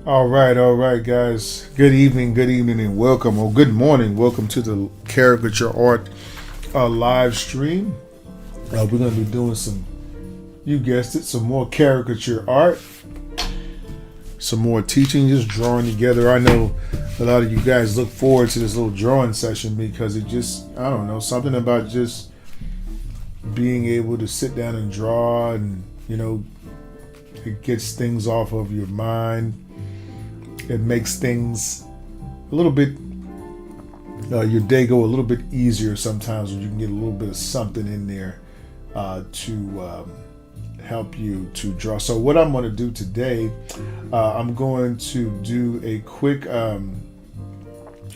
All right, guys. Good evening, and welcome, or good morning. Welcome to the Caricature Art live stream. We're going to be doing some, you guessed it, some more caricature art, some more teaching, just drawing together. I know a lot of you guys look forward to this little drawing session because it just, I don't know, something about just being able to sit down and draw, and, it gets things off of your mind. It makes things a little bit, your day go a little bit easier sometimes when you can get a little bit of something in there to help you to draw. So what I'm going to do today, I'm going to do a quick,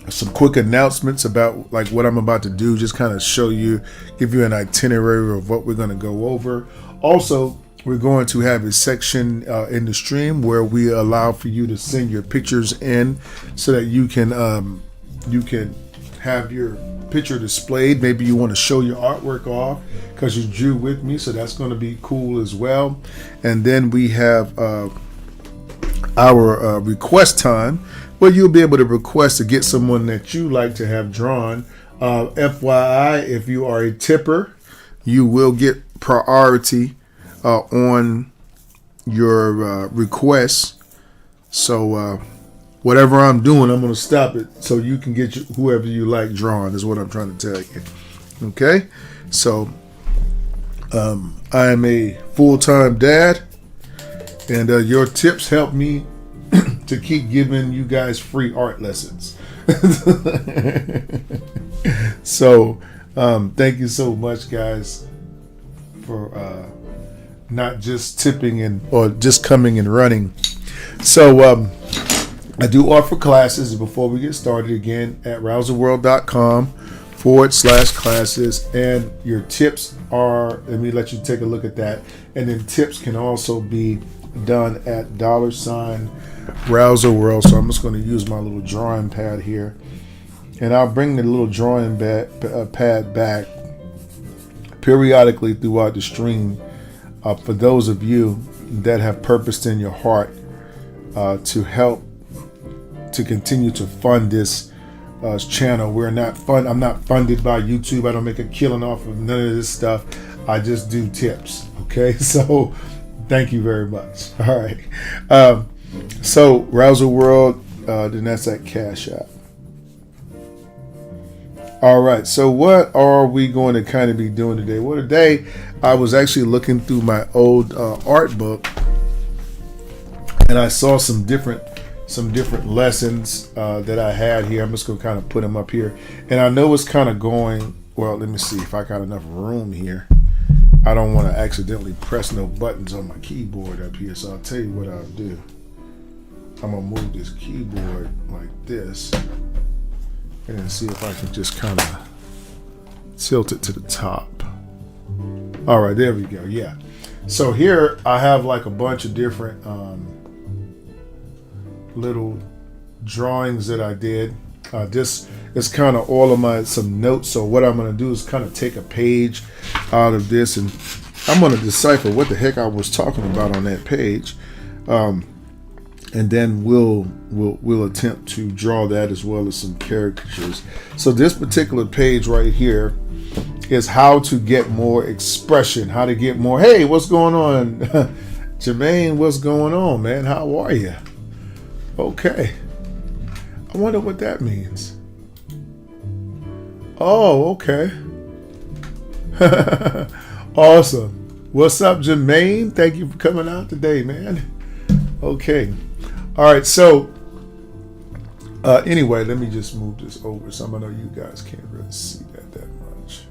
some quick announcements about like what I'm about to do, just kind of show you, give you an itinerary of what we're going to go over. Also, we're going to have a section in the stream where we allow for you to send your pictures in so that you can have your picture displayed. Maybe you want to show your artwork off because you drew with me, so that's going to be cool as well. And then we have our request time where you'll be able to request to get someone that you like to have drawn. FYI, if you are a tipper, you will get priority on your requests. So whatever I'm doing, I'm going to stop it so you can get whoever you like drawn, is what I'm trying to tell you. Okay? So I am a full-time dad, and your tips help me to keep giving you guys free art lessons. So thank you so much, guys, for not just tipping and or just coming and running. So I do offer classes. Before we get started, again, at rouserworld.com/classes, and your tips are, let me let you take a look at that, and then tips can also be done at $Rouserworld. So I'm just going to use my little drawing pad here, and I'll bring the little drawing pad back periodically throughout the stream. For those of you that have purposed in your heart to help to continue to fund this channel. I'm not funded by YouTube. I don't make a killing off of none of this stuff. I just do tips. Okay, so thank you very much. All right. So Rouser World, then that's at Cash App. All right, so what are we going to kind of be doing today? Well, today I was actually looking through my old art book, and I saw some different lessons that I had here. I'm just going to kind of put them up here, and I know it's kind of going, well, let me see if I got enough room here. I don't want to accidentally press no buttons on my keyboard up here, so I'll tell you what I'll do. I'm going to move this keyboard like this, and then see if I can just kind of tilt it to the top. All right, there we go. Yeah. So here I have like a bunch of different little drawings that I did. This is kind of all of some notes. So what I'm going to do is kind of take a page out of this, and I'm going to decipher what the heck I was talking about on that page. And then we'll attempt to draw that as well as some caricatures. So this particular page right here is how to get more expression, how to get more. Hey, what's going on? Jermaine, what's going on, man? How are you? Okay. I wonder what that means. Oh, okay. Awesome. What's up, Jermaine? Thank you for coming out today, man. Okay. All right, so anyway, let me just move this over so I know you guys can't really see that much.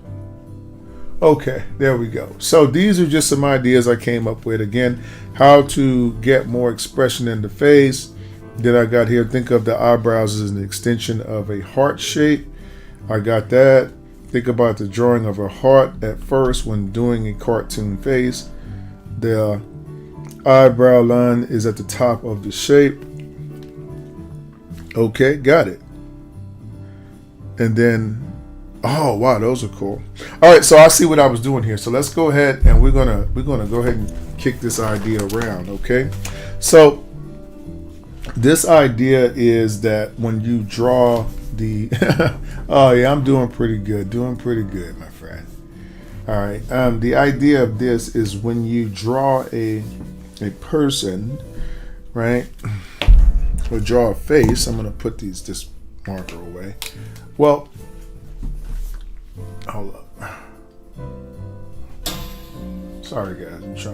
Okay, there we go. So these are just some ideas I came up with. Again, how to get more expression in the face that I got here. Think of the eyebrows as an extension of a heart shape. I got that. Think about the drawing of a heart at first when doing a cartoon face. The eyebrow line is at the top of the shape. Okay, got it. And then, oh wow, those are cool. All right, so I see what I was doing here. So let's go ahead and we're gonna go ahead and kick this idea around. Okay, so this idea is that when you draw the oh yeah, I'm doing pretty good, my friend. All right. The idea of this is when you draw a person, right, or draw a face. I'm gonna put this marker away. Well, hold up. Sorry guys,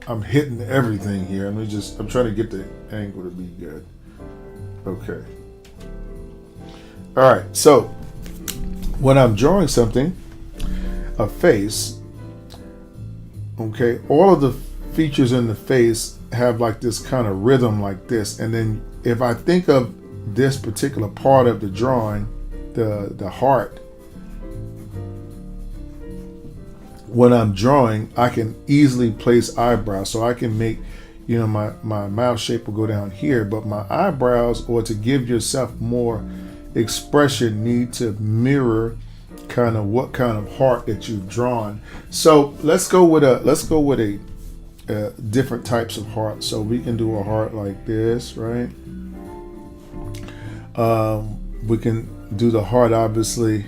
I'm hitting everything here. I'm trying to get the angle to be good. Okay. All right. So when I'm drawing something, a face, okay, all of the features in the face have like this kind of rhythm like this. And then if I think of this particular part of the drawing, the heart, when I'm drawing, I can easily place eyebrows. So I can make, my mouth shape will go down here, but my eyebrows, or to give yourself more expression, need to mirror kind of what kind of heart that you've drawn. So let's go with a different types of heart. So we can do a heart like this, right? We can do the heart obviously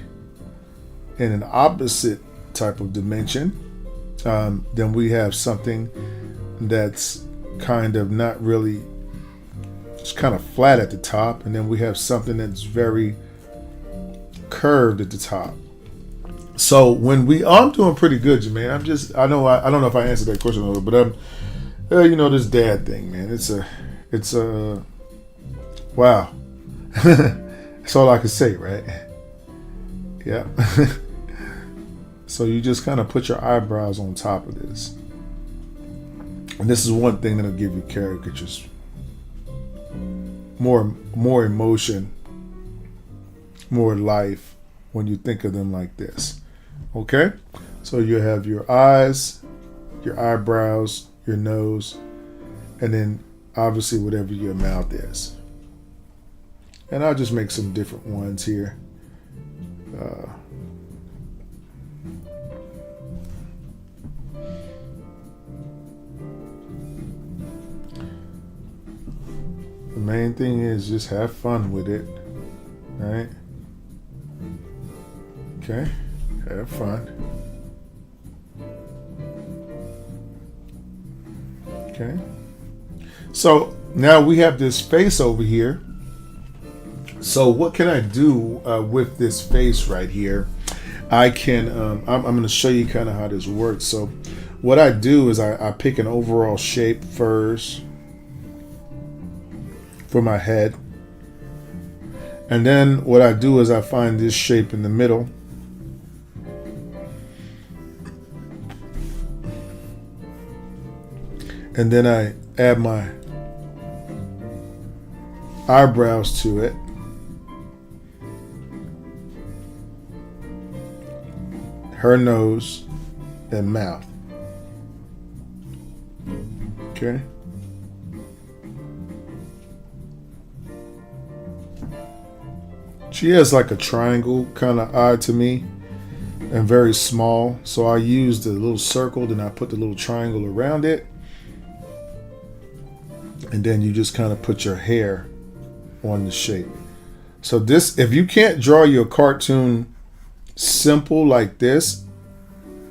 in an opposite type of dimension. Then we have something that's kind of not really, it's kind of flat at the top, and then we have something that's very curved at the top. So when I'm doing pretty good, man. I don't know if I answered that question or not, but this dad thing, man. It's a wow. That's all I can say, right? Yeah. So you just kind of put your eyebrows on top of this. And this is one thing that'll give you caricatures. More emotion, more life when you think of them like this. Okay? So you have your eyes, your eyebrows, your nose, and then obviously whatever your mouth is. And I'll just make some different ones here. The main thing is just have fun with it, right? Okay, have fun. Okay. So now we have this face over here. So what can I do with this face right here? I can, I'm going to show you kind of how this works. So what I do is I pick an overall shape first for my head. And then what I do is I find this shape in the middle. And then I add my eyebrows to it. Her nose and mouth. Okay. She has like a triangle kind of eye to me and very small. So I use the little circle, then I put the little triangle around it. And then you just kind of put your hair on the shape. So this, if you can't draw your cartoon simple like this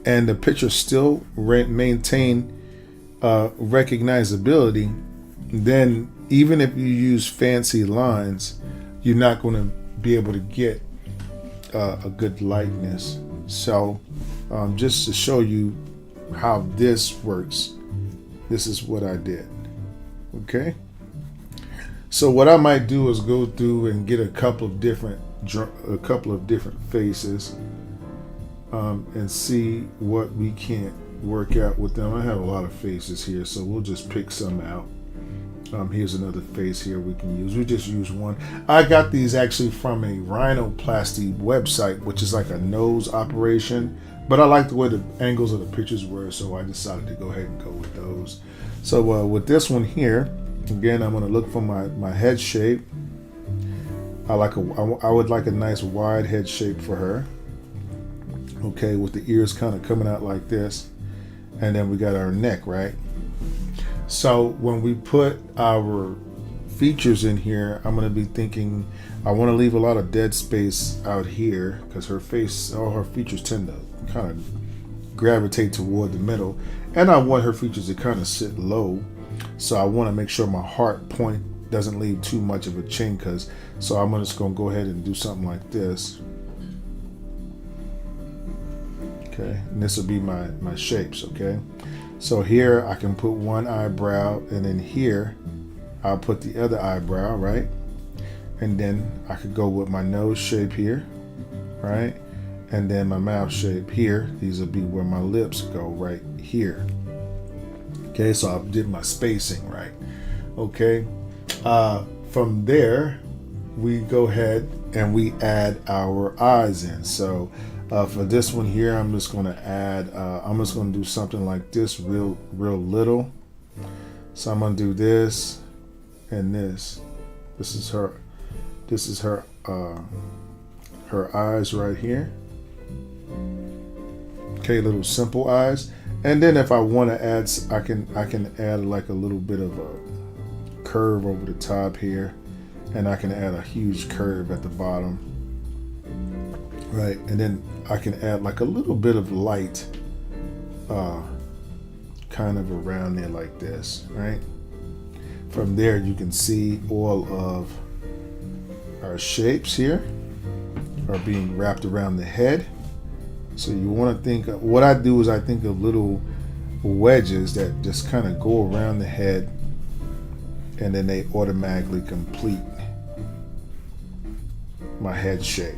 and the picture still maintain recognizability, then even if you use fancy lines, you're not going to be able to get a good likeness. So just to show you how this works, this is what I did. Okay, so what I might do is go through and get a couple of different faces and see what we can't work out with them. I have a lot of faces here, so we'll just pick some out. Here's another face here we can use. We just use one. I got these actually from a rhinoplasty website, which is like a nose operation, but I like the way the angles of the pictures were, so I decided to go ahead and go with those. So with this one here, again, I'm going to look for my head shape. I would like a nice wide head shape for her. Okay, with the ears kind of coming out like this. And then we got our neck, right? So when we put our features in here, I'm going to be thinking I want to leave a lot of dead space out here because her face, all her features tend to kind of gravitate toward the middle, and I want her features to kind of sit low. So I want to make sure my heart point doesn't leave too much of a chin, so I'm just going to go ahead and do something like this. Okay, and this will be my shapes. Okay, so here I can put one eyebrow, and then here I'll put the other eyebrow, right? And then I could go with my nose shape here, right? And then my mouth shape here. These will be where my lips go, right here. Okay, so I did my spacing right. Okay, from there we go ahead and we add our eyes in. So for this one here, I'm just going to add, I'm just going to do something like this, real little. So I'm going to do this and this. This is her her eyes right here. Okay, little simple eyes. And then if I want to add, I can add like a little bit of a curve over the top here, and I can add a huge curve at the bottom, right? And then I can add like a little bit of light kind of around there like this, right? From there you can see all of our shapes here are being wrapped around the head. So you want to think, what I do is I think of little wedges that just kind of go around the head, and then they automatically complete my head shape.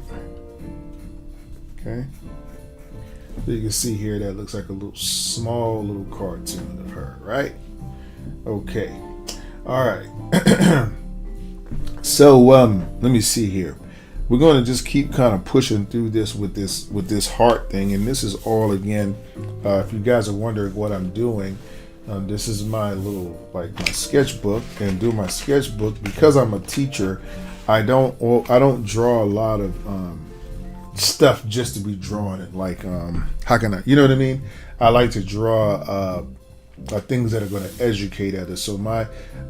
Okay, so you can see here that looks like a little small little cartoon of her, right? Okay, all right. So let me see here. We're going to just keep kind of pushing through this with this heart thing, and this is all, again, if you guys are wondering what I'm doing, this is my little, like, my sketchbook. And do my sketchbook because I'm a teacher. I don't draw a lot of stuff just to be drawn it. Like, how can I, you know what I mean? I like to draw things that are going to educate others. So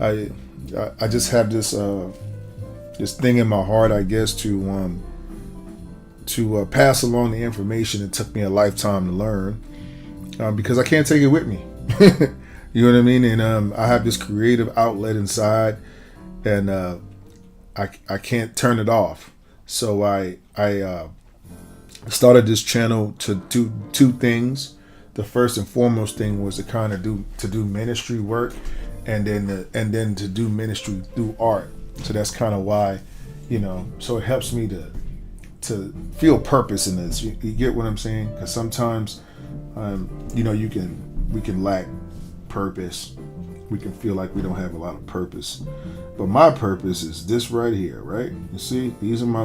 I just have this thing in my heart, I guess, to pass along the information it took me a lifetime to learn, because I can't take it with me. You know what I mean? And I have this creative outlet inside, and I can't turn it off. So I started this channel to do two things. The first and foremost thing was to kind of do ministry work, and then to do ministry through art. So that's kind of why, so it helps me to feel purpose in this. You get what I'm saying? Because sometimes, we can lack purpose. We can feel like we don't have a lot of purpose. But my purpose is this right here, right? You see, these are my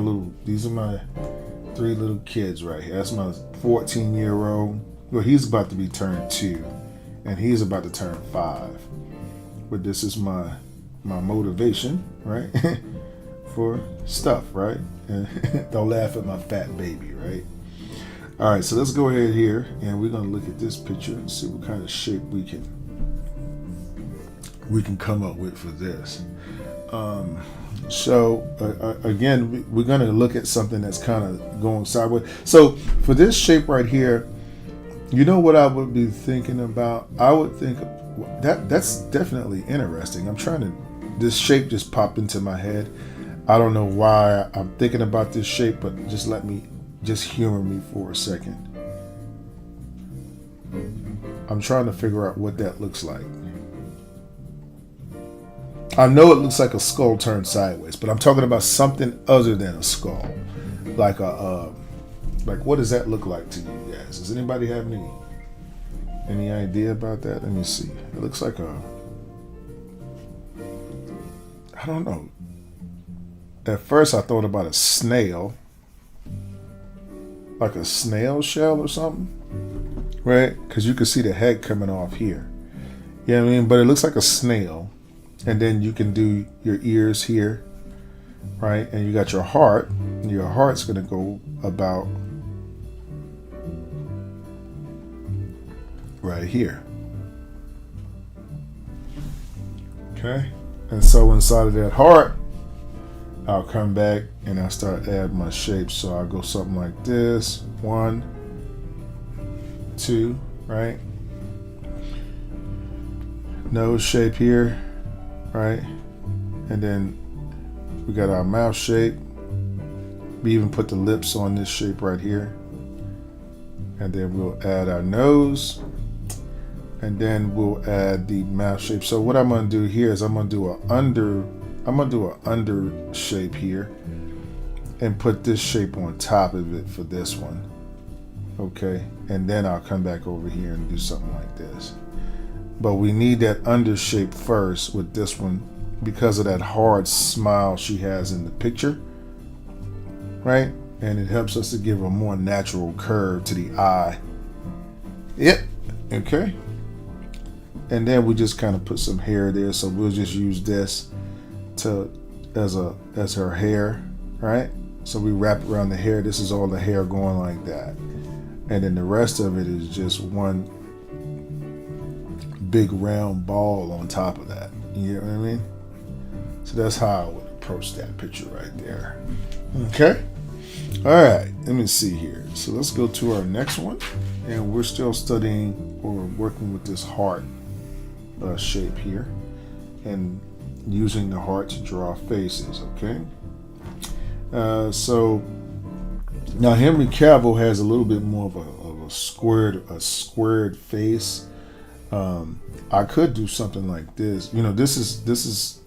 three little kids right here. That's my 14-year-old. Well, he's about to be turned 2, and he's about to turn 5. But this is my motivation, right? For stuff, right? And don't laugh at my fat baby, right? All right, so let's go ahead here, and we're gonna look at this picture and see what kind of shape we can come up with for this. Again, we're gonna look at something that's kind of going sideways. So for this shape right here, you know what I would be thinking about? I would think that's definitely interesting. This shape just popped into my head. I don't know why I'm thinking about this shape, but just humor me for a second. I'm trying to figure out what that looks like. I know it looks like a skull turned sideways, but I'm talking about something other than a skull. Like what does that look like to you guys? Does anybody have any idea about that? Let me see. It looks like I don't know. At first I thought about a snail. Like a snail shell or something. Right? Because you can see the head coming off here. You know what I mean? But it looks like a snail. And then you can do your ears here. Right? And you got your heart. And your heart's going to go about right here. Okay? And so inside of that heart, I'll come back and I'll start adding my shapes. So I'll go something like this. 1, 2, right? Nose shape here, right? And then we got our mouth shape. We even put the lips on this shape right here. And then we'll add our nose. And then we'll add the mouth shape. So what I'm gonna do here is I'm gonna do an under shape here and put this shape on top of it for this one. Okay, and then I'll come back over here and do something like this. But we need that under shape first with this one because of that hard smile she has in the picture, right? And it helps us to give a more natural curve to the eye. Yep, okay. And then we just kind of put some hair there, so we'll just use this as her hair, right? So we wrap around the hair. This is all the hair going like that, and then the rest of it is just one big round ball on top of that. You know what I mean? So that's how I would approach that picture right there. Okay. All right. Let me see here. So let's go to our next one, and we're still studying or working with this heart shape here and using the heart to draw faces. Okay. So now Henry Cavill has a little bit more of a squared face. I could do something like this. You know, this is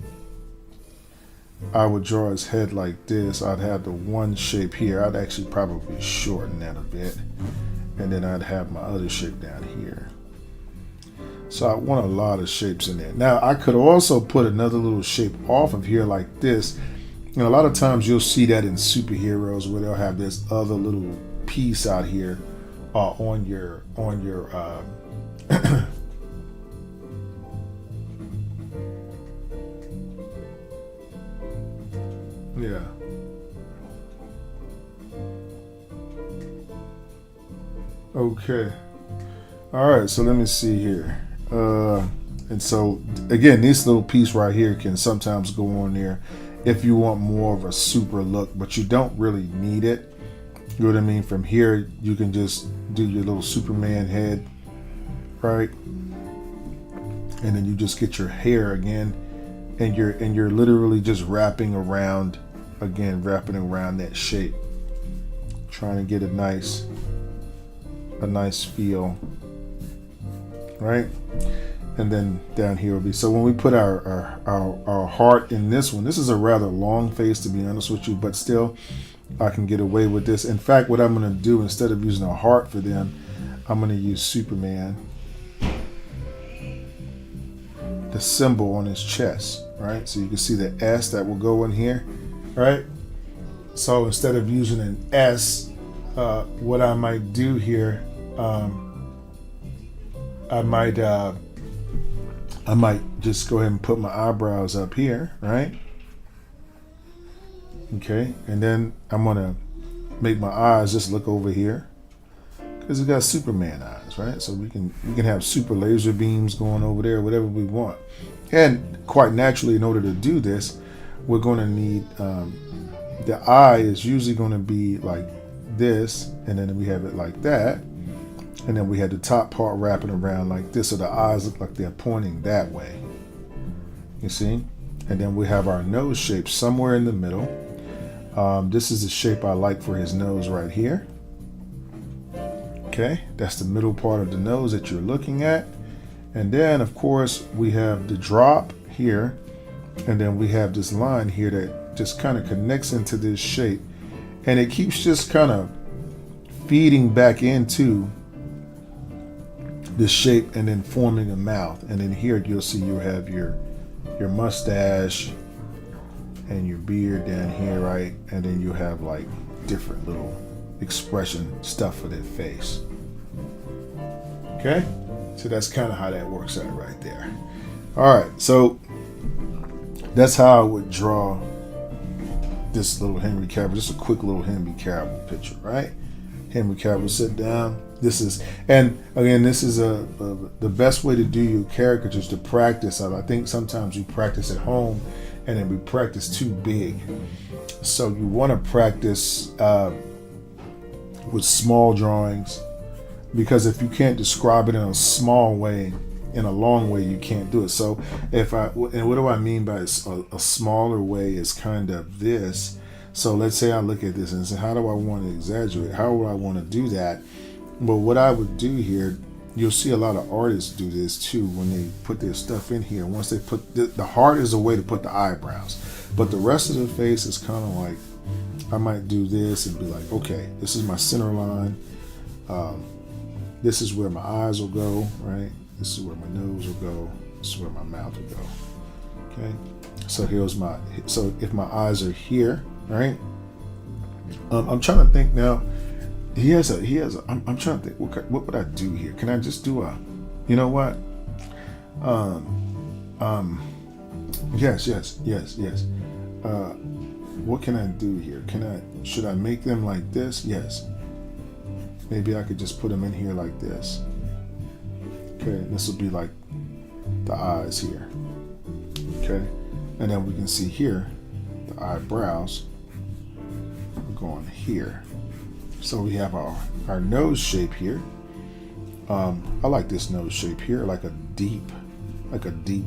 I would draw his head like this. I'd have the one shape here. I'd actually probably shorten that a bit, and then I'd have my other shape down here. So I want a lot of shapes in there. Now I could also put another little shape off of here like this. And a lot of times you'll see that in superheroes where they'll have this other little piece out here on your yeah. Okay. All right. So let me see here. And so again, this little piece right here can sometimes go on there if you want more of a super look, but you don't really need it. You know what I mean? From here, you can just do your little Superman head, right? And then you just get your hair again, and you're literally just wrapping around that shape, trying to get a nice feel, right? And then down here will be, so when we put our heart in this one, this is a rather long face, to be honest with you, but still I can get away with this. In fact, what I'm going to do, instead of using a heart for them, I'm going to use Superman, the symbol on his chest, right? So you can see the S that will go in here, right? So instead of using an S, what I might do here, I might just go ahead and put my eyebrows up here, right? Okay, and then I'm gonna make my eyes just look over here because it got Superman eyes, right? So we can have super laser beams going over there, whatever we want. And quite naturally, in order to do this, we're going to need the eye is usually going to be like this, and then we have it like that. And then we had the top part wrapping around like this, so the eyes look like they're pointing that way. You see? And then we have our nose shape somewhere in the middle. This is the shape I like for his nose right here. Okay, that's the middle part of the nose that you're looking at. And then, of course, we have the drop here. And then we have this line here that just kind of connects into this shape. And it keeps just kind of feeding back into this shape and then forming a mouth. And then here you'll see you have your mustache and your beard down here, right? And then you have like different little expression stuff for their face. Okay, so that's kind of how that works out right there. All right, so that's how I would draw this little Henry Cavill, just a quick little Henry Cavill picture, right? Henry Cavill sit down, This is, and again, this is the best way to do your caricatures to practice. I think sometimes you practice at home, and then we practice too big. So you want to practice with small drawings, because if you can't describe it in a small way, in a long way, you can't do it. So and what do I mean by a smaller way is kind of this. So let's say I look at this and say, how do I want to exaggerate? How would I want to do that? But what I would do here, you'll see a lot of artists do this too when they put their stuff in here. Once they put the heart is a way to put the eyebrows, but the rest of the face is kind of like, I might do this and be like, okay, this is my center line. This is where my eyes will go, right? This is where my nose will go. This is where my mouth will go. Okay. So so if my eyes are here, right? I'm trying to think now. I'm trying to think, what would I do here? Can I just do you know what? Yes. What can I do here? Should I make them like this? Yes. Maybe I could just put them in here like this. Okay, this will be like the eyes here. Okay, and then we can see here, the eyebrows are going here. So we have our nose shape here. I like this nose shape here, like a deep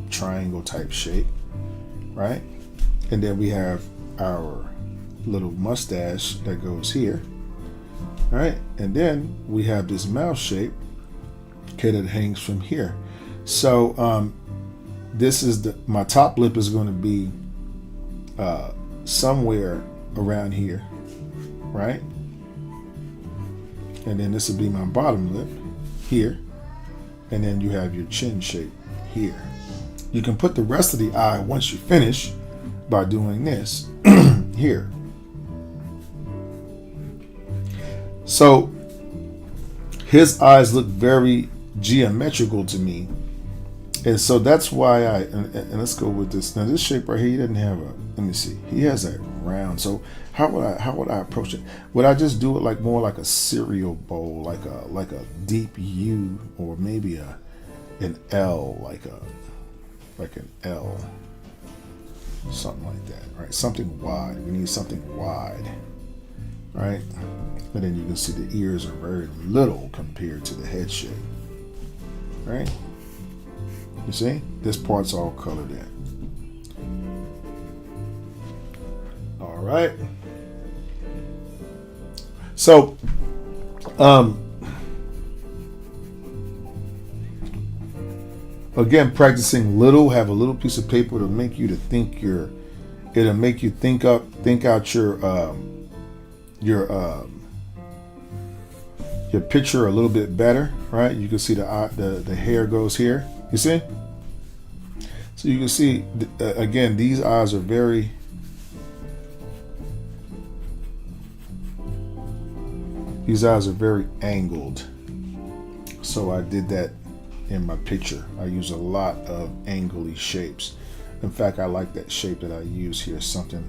triangle type shape, right? And then we have our little mustache that goes here, right? And then we have this mouth shape, okay, that hangs from here. So this is my top lip is going to be somewhere around here, right? And then this will be my bottom lip here, and then you have your chin shape here. You can put the rest of the eye once you finish by doing this here. So his eyes look very geometrical to me, and so that's why and let's go with this. Now this shape right here, he doesn't have let me see, he has a round. So how would I approach it? Would I just do it more like a cereal bowl, like a deep U, or maybe an L, like an L, something like that, right? Something wide. We need something wide, right? And then you can see the ears are very little compared to the head shape, right? You see, this part's all colored in. All right. So, again, practicing little. Have a little piece of paper to make you to think it'll make you think out your picture a little bit better, right? You can see the hair goes here. You see? So you can see again, these eyes are very angled. So I did that in my picture. I use a lot of angly shapes. In fact, I like that shape that I use here, something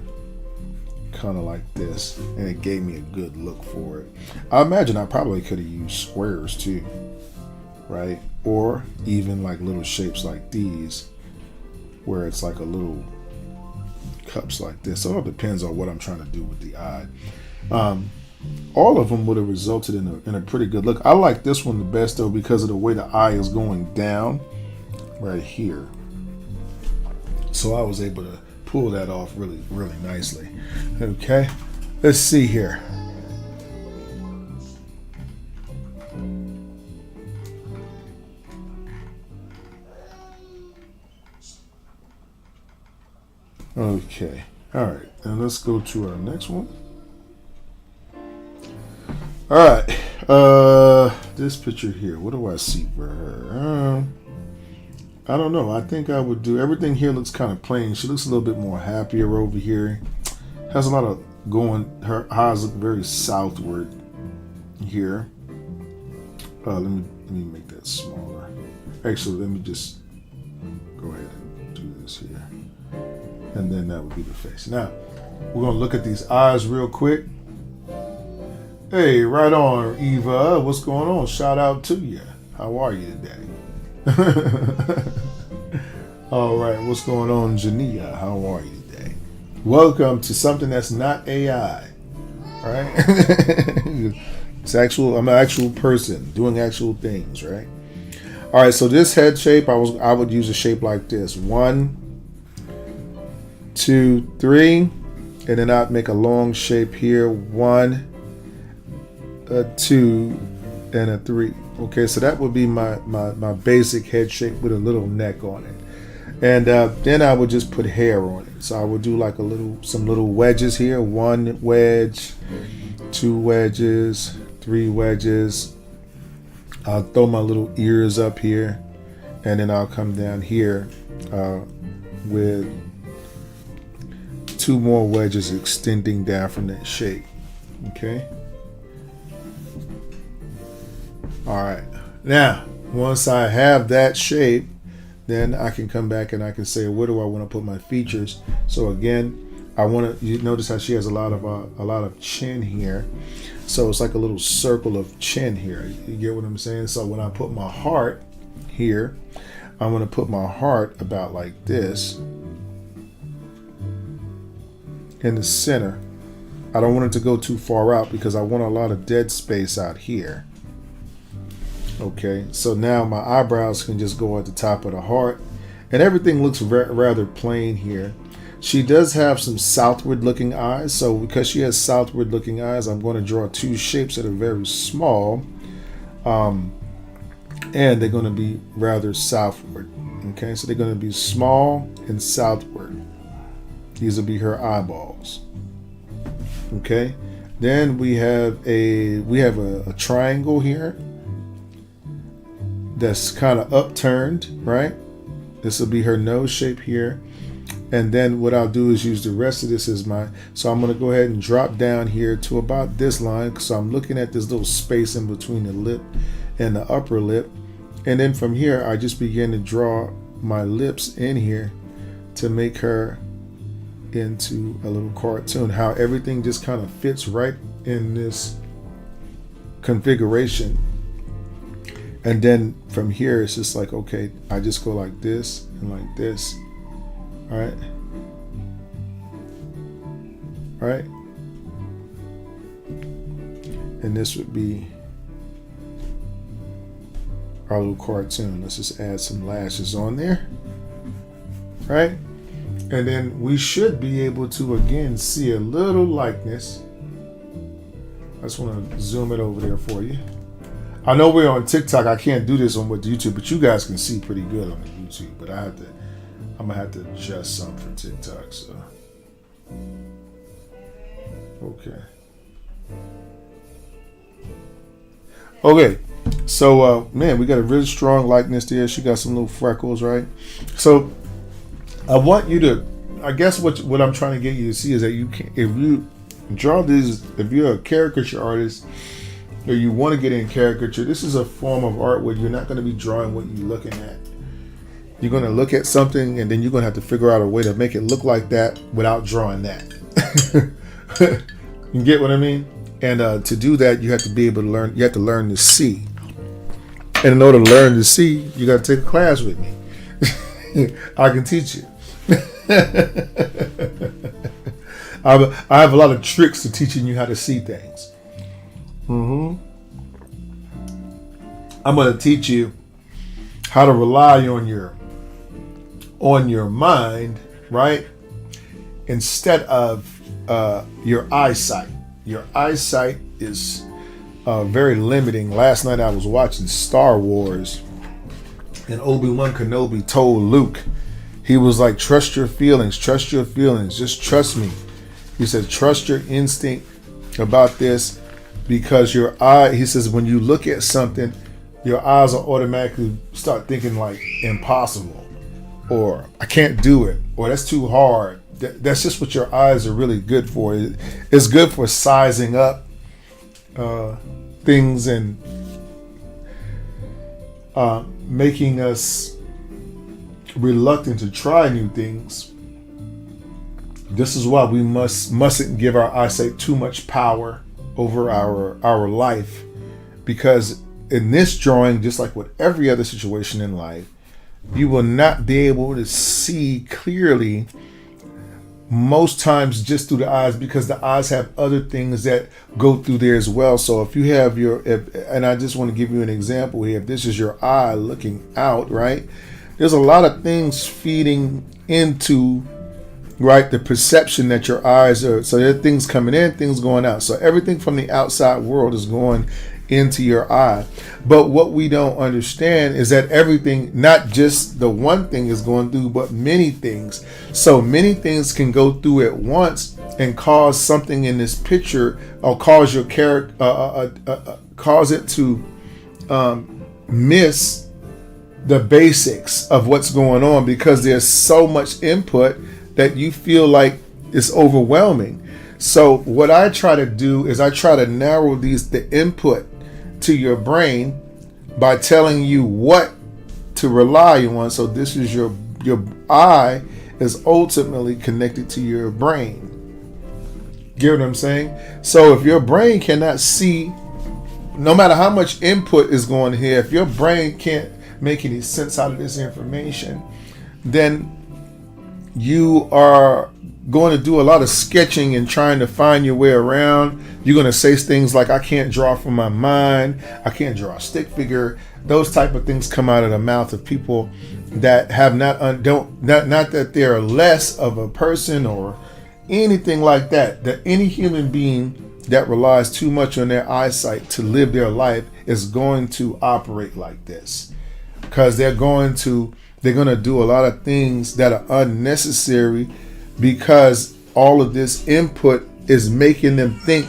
kind of like this, and it gave me a good look for it. I imagine I probably could have used squares too, right? Or even like little shapes like these, where it's like a little cups like this. So it all depends on what I'm trying to do with the eye. All of them would have resulted in a pretty good look. I like this one the best though, because of the way the eye is going down right here. So I was able to pull that off really, really nicely. Okay, let's see here. Okay, all right, and let's go to our next one. All right, this picture here, what do I see for her? I don't know. I think I would do, everything here looks kind of plain. She looks a little bit more happier over here. Has a lot of going, her eyes look very southward here. Let me make that smaller. Actually, let me just go ahead and do this here. And then that would be the face. Now, we're going to look at these eyes real quick. Hey, right on, Eva. What's going on? Shout out to you. How are you today? All right, what's going on, Jania? How are you today? Welcome to something that's not AI. Right? It's actual. I'm an actual person doing actual things. Right? All right. So this head shape, I would use a shape like this: 1, 2, 3, and then I'd make a long shape here: 1, a 2, and a 3. Okay, so that would be my basic head shape with a little neck on it. And then I would just put hair on it. So I would do like some little wedges here. 1 wedge, 2 wedges, 3 wedges. I'll throw my little ears up here, and then I'll come down here with 2 more wedges extending down from that shape. Okay. All right. Now, once I have that shape, then I can come back and I can say, where do I want to put my features? So again, you notice how she has a lot of chin here. So it's like a little circle of chin here. You get what I'm saying? So when I put my heart here, I'm going to put my heart about like this in the center. I don't want it to go too far out because I want a lot of dead space out here. Okay, so now my eyebrows can just go at the top of the heart, and everything looks rather plain here. She does have some southward looking eyes, so because she has southward looking eyes, I'm going to draw 2 shapes that are very small, and they're going to be rather southward. Okay, so they're going to be small and southward. These will be her eyeballs. Okay, then we have a triangle here that's kind of upturned, right? This will be her nose shape here. And then what I'll do is use the rest of this as so I'm going to go ahead and drop down here to about this line. So I'm looking at this little space in between the lip and the upper lip. And then from here, I just begin to draw my lips in here to make her into a little cartoon. How everything just kind of fits right in this configuration. And then from here, it's just like, okay, I just go like this and like this. All right. All right. And this would be our little cartoon. Let's just add some lashes on there. Right. And then we should be able to, again, see a little likeness. I just want to zoom it over there for you. I know we're on TikTok. I can't do this on YouTube, but you guys can see pretty good on the YouTube. But I'm gonna have to adjust some for TikTok. So, okay. So, man, we got a really strong likeness there. She got some little freckles, right? So, I want you to. I guess what I'm trying to get you to see is that if you draw these, if you're a caricature artist, or you want to get in caricature, this is a form of art where you're not going to be drawing what you're looking at. You're going to look at something and then you're going to have to figure out a way to make it look like that without drawing that. You get what I mean? And to do that, you have to be able to learn. You have to learn to see. And in order to learn to see, you got to take a class with me. I can teach you. I have a lot of tricks to teaching you how to see things. I'm going to teach you how to rely on your mind, right? Instead of your eyesight. Your eyesight is very limiting. Last night I was watching Star Wars, and Obi-Wan Kenobi told Luke, he was like, trust your feelings, just trust me. He said, trust your instinct about this. Because he says, when you look at something, your eyes will automatically start thinking like impossible, or I can't do it, or that's too hard. That's just what your eyes are really good for. It's good for sizing up things and making us reluctant to try new things. This is why we mustn't give our eyesight too much power. over our life, because in this drawing, just like with every other situation in life, you will not be able to see clearly most times just through the eyes, because the eyes have other things that go through there as well. So if you have and I just want to give you an example here, if this is your eye looking out, right, there's a lot of things feeding into, right, the perception that your eyes are. So there are things coming in, things going out. So everything from the outside world is going into your eye. But what we don't understand is that everything, not just the one thing is going through, but many things. So many things can go through at once and cause something in this picture, or cause your character, cause it to miss the basics of what's going on, because there's so much input that you feel like it's overwhelming. So what I try to do is I try to narrow the input to your brain by telling you what to rely on. So this is your eye is ultimately connected to your brain. Get what I'm saying? So if your brain cannot see, no matter how much input is going here, if your brain can't make any sense out of this information, then you are going to do a lot of sketching and trying to find your way around. You're going to say things like, I can't draw from my mind, I can't draw a stick figure. Those type of things come out of the mouth of people that have not that they're less of a person or anything like that. That any human being that relies too much on their eyesight to live their life is going to operate like this, because they're going to do a lot of things that are unnecessary, because all of this input is making them think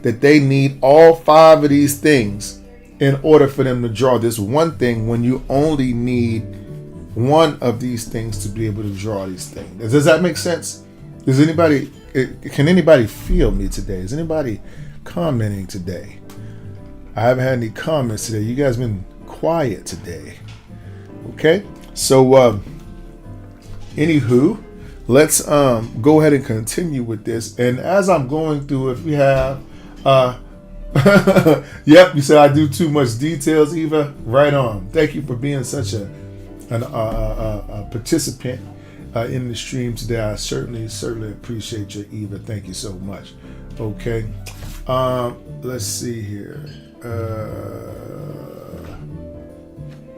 that they need all 5 of these things in order for them to draw this one thing, when you only need one of these things to be able to draw these things. Does that make sense? Can anybody feel me today? Is anybody commenting today? I haven't had any comments today. You guys been quiet today. Okay, so anywho, let's go ahead and continue with this. And as I'm going through, if we have yep, you said I do too much details, Eva. Right on. Thank you for being such a participant in the stream today. I certainly appreciate you, Eva. Thank you so much. Okay, let's see here.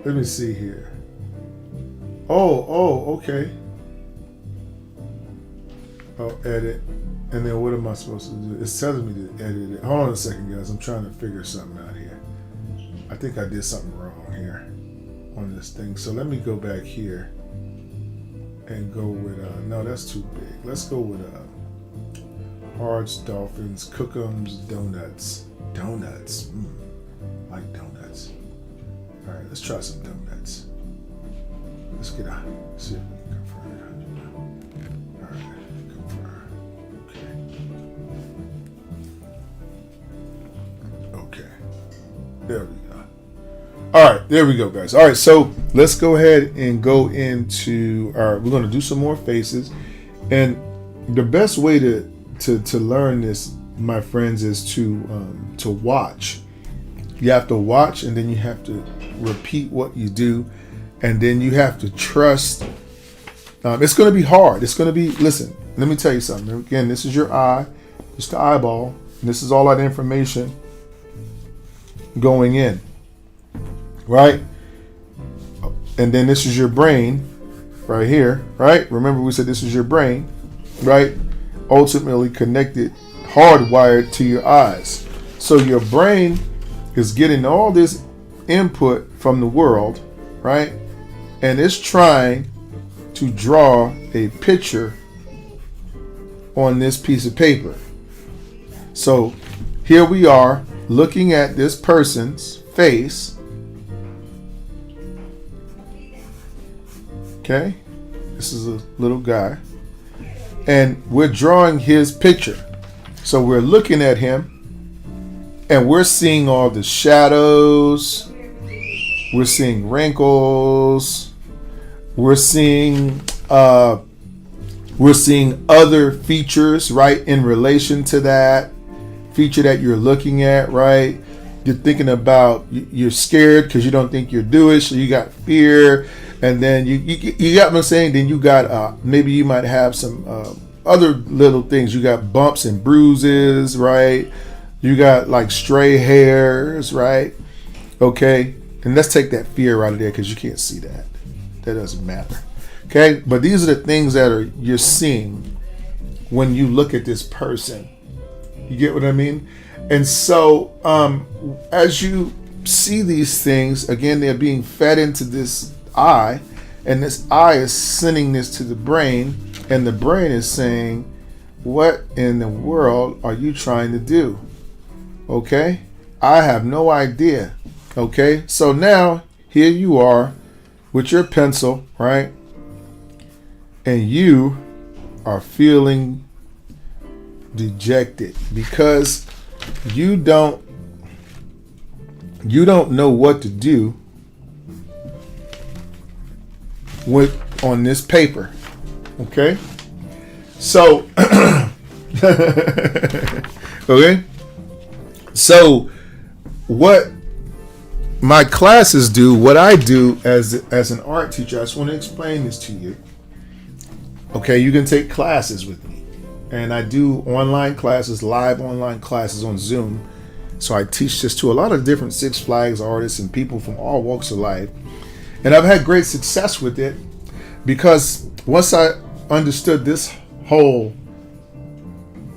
Let me see here. Oh, okay. Oh, edit. And then what am I supposed to do? It's telling me to edit it. Hold on a second, guys. I'm trying to figure something out here. I think I did something wrong here on this thing. So let me go back here and go with, no, that's too big. Let's go with Hearts, Dolphins, Cookums, Donuts. Donuts. Like donuts. All right, let's try some donuts. Let's get out. See if we can confirm it. All right, confirm. Okay. There we go. All right, there we go, guys. All right, so let's go ahead and go into we're going to do some more faces. And the best way to learn this, my friends, is to watch. You have to watch, and then you have to repeat what you do. And then you have to trust. It's going to be hard. It's going to be, listen, let me tell you something. Again, this is your eye, just the eyeball. And this is all that information going in, right? And then this is your brain right here, right? Remember we said this is your brain, right? Ultimately connected, hardwired to your eyes. So your brain is getting all this input from the world, right? And it's trying to draw a picture on this piece of paper. So here we are looking at this person's face. Okay, this is a little guy. And we're drawing his picture. So we're looking at him and we're seeing all the shadows. We're seeing wrinkles. We're seeing other features, right, in relation to that. feature that you're looking at, right? You're thinking about, you're scared because you don't think you'll do it, so you got fear, and then you got what I'm saying. Then you got maybe you might have some other little things. You got bumps and bruises, right? You got like stray hairs, right? Okay, and let's take that fear out of there because you can't see that. That doesn't matter. Okay, but these are the things that you're seeing when you look at this person. You get what I mean? And so as you see these things, again, they're being fed into this eye, and this eye is sending this to the brain, and the brain is saying, what in the world are you trying to do? Okay, I have no idea. Okay, so now here you are with your pencil, right? And you are feeling dejected because you don't know what to do on this paper. Okay, so okay, so what my classes do, what I do as an art teacher, I just want to explain this to you. Okay, you can take classes with me, and I do online classes, live online classes on Zoom. So I teach this to a lot of different Six Flags artists and people from all walks of life. And I've had great success with it because once I understood this whole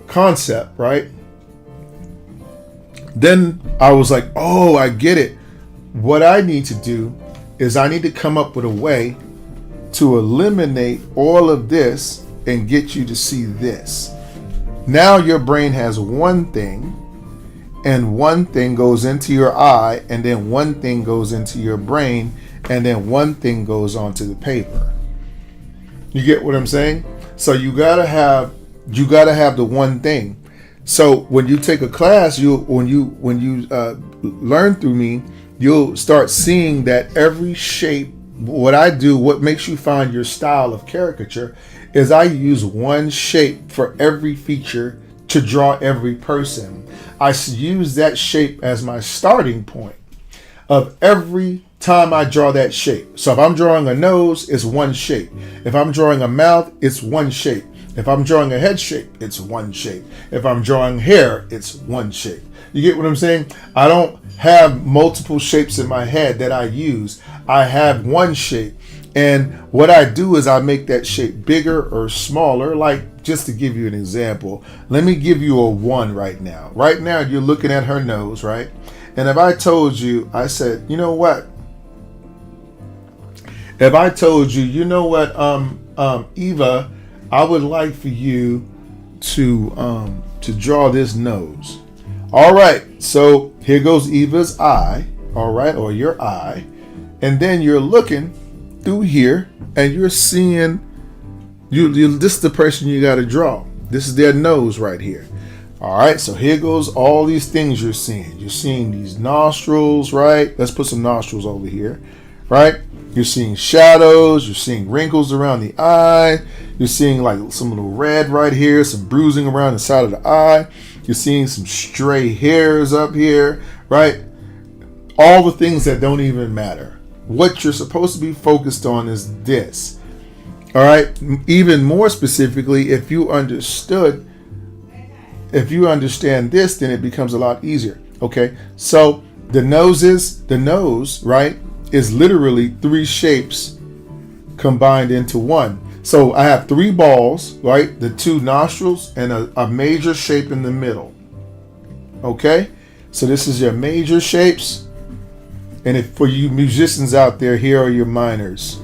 concept, right? Then I was like, oh, I get it. What I need to do is I need to come up with a way to eliminate all of this and get you to see this. Now your brain has one thing, and one thing goes into your eye, and then one thing goes into your brain, and then one thing goes onto the paper. You get what I'm saying? So you gotta have the one thing. So when you take a class, when you learn through me, you'll start seeing that every shape. What I do, what makes you find your style of caricature, is I use one shape for every feature to draw every person. I use that shape as my starting point of every time I draw that shape. So if I'm drawing a nose, it's one shape. If I'm drawing a mouth, it's one shape. If I'm drawing a head shape, it's one shape. If I'm drawing hair, it's one shape. You get what I'm saying? I don't have multiple shapes in my head that I use. I have one shape. And what I do is I make that shape bigger or smaller. Like, just to give you an example, let me give you a 1 right now. Right now, you're looking at her nose, right? And if I told you, I said, you know what? If I told you, you know what, Eva, I would like for you to draw this nose. All right, so here goes Eva's eye, all right, or your eye. And then you're looking through here and you're seeing, this is the person you got to draw. This is their nose right here. All right, so here goes all these things you're seeing. You're seeing these nostrils, right? Let's put some nostrils over here, right? You're seeing shadows. You're seeing wrinkles around the eye. You're seeing like some little red right here, some bruising around the side of the eye. You're seeing some stray hairs up here, right? All the things that don't even matter. What you're supposed to be focused on is this. All right. Even more specifically, if you understand this, then it becomes a lot easier. Okay. So the nose, right, is literally 3 shapes combined into one. So I have 3 balls, right? The 2 nostrils and a major shape in the middle. Okay. So this is your major shapes. And if for you musicians out there, here are your minors.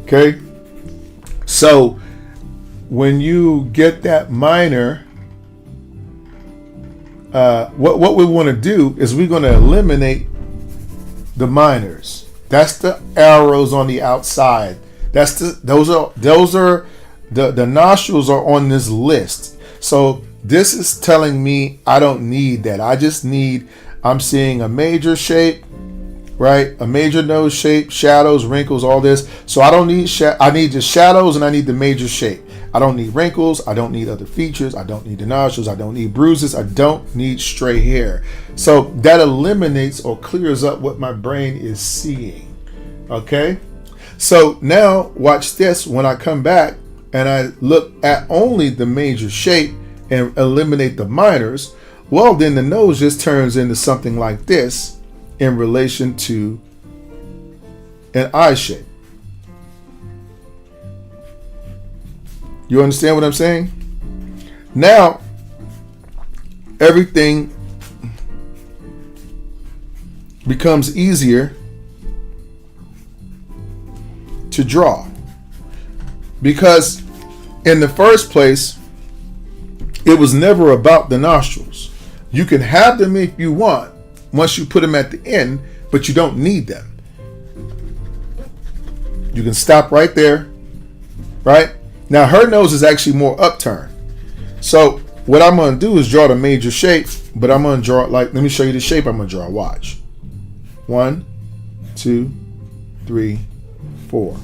Okay. So when you get that minor, what we want to do is we're going to eliminate the minors. That's the arrows on the outside. Those are the nostrils are on this list. So this is telling me I don't need that. I'm seeing a major shape, right? A major nose shape, shadows, wrinkles, all this. So I don't need I need the shadows and I need the major shape. I don't need wrinkles. I don't need other features. I don't need the nostrils. I don't need bruises. I don't need stray hair. So that eliminates or clears up what my brain is seeing. Okay? So now watch this. When I come back and I look at only the major shape and eliminate the minors, well, then the nose just turns into something like this in relation to an eye shape. You understand what I'm saying? Now, everything becomes easier to draw. Because in the first place, it was never about the nostrils. You can have them if you want once you put them at the end, but you don't need them. You can stop right there, right? Now her nose is actually more upturned. So what I'm going to do is draw the major shape, but I'm going to draw it like, let me show you the shape I'm going to draw. Watch. 1, 2, 3, 4.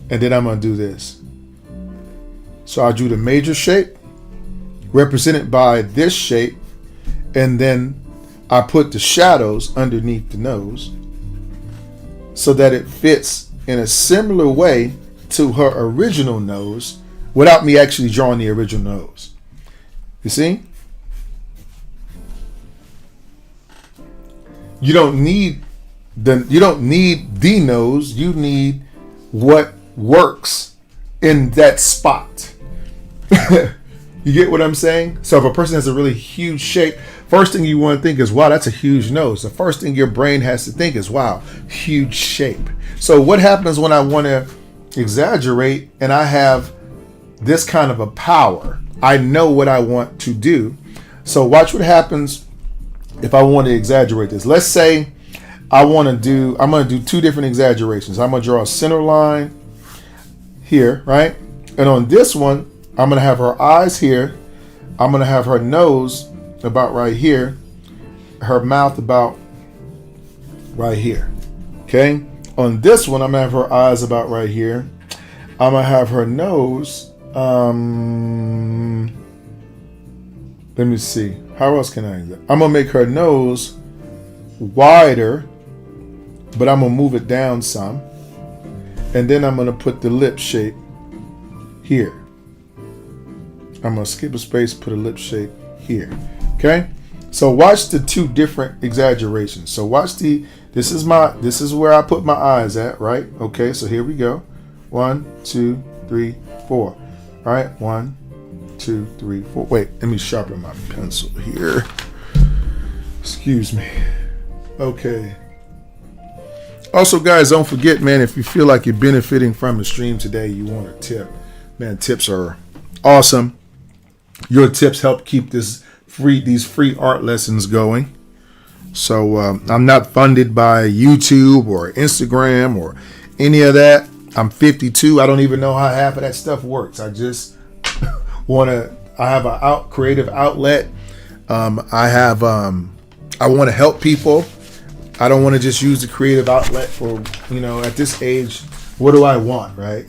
And then I'm going to do this. So I drew the major shape represented by this shape, and then I put the shadows underneath the nose so that it fits in a similar way to her original nose without me actually drawing the original nose. You see? You don't need the nose, you need what works in that spot. You get what I'm saying? So if a person has a really huge shape, first thing you want to think is, wow, that's a huge nose. The first thing your brain has to think is, wow, huge shape. So what happens when I want to exaggerate and I have this kind of a power? I know what I want to do. So watch what happens if I want to exaggerate this. Let's say I'm going to do two different exaggerations. I'm going to draw a center line here, right? And on this one, I'm going to have her eyes here. I'm going to have her nose about right here. Her mouth about right here. Okay? On this one, I'm going to have her eyes about right here. I'm going to have her nose. Let me see. How else can I do that? I'm going to make her nose wider, but I'm going to move it down some. And then I'm going to put the lip shape here. I'm going to skip a space, put a lip shape here. Okay? So watch the two different exaggerations. So watch this is where I put my eyes at, right? Okay, so here we go. 1, 2, 3, 4. All right, 1, 2, 3, 4. Wait, let me sharpen my pencil here. Excuse me. Okay. Also, guys, don't forget, man, if you feel like you're benefiting from the stream today, you want a tip. Man, tips are awesome. Your tips help keep these free art lessons going. So I'm not funded by YouTube or Instagram or any of that. I'm 52. I don't even know how half of that stuff works. I just I have a creative outlet. I want to help people. I don't want to just use the creative outlet for, at this age, what do I want, right?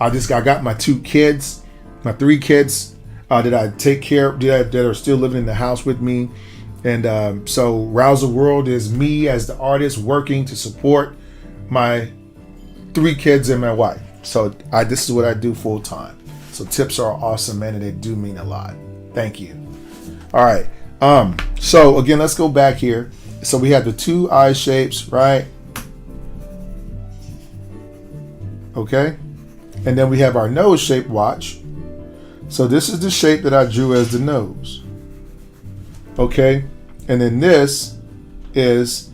I got my 2 kids, my 3 kids that I take care of, that are still living in the house with me. And so Rouse the World is me as the artist working to support my 3 kids and my wife. So this is what I do full time. So tips are awesome, man, and they do mean a lot. Thank you. All right. So again, let's go back here. So we have the 2 eye shapes, right? Okay. And then we have our nose shape, watch. So this is the shape that I drew as the nose. Okay. And then this is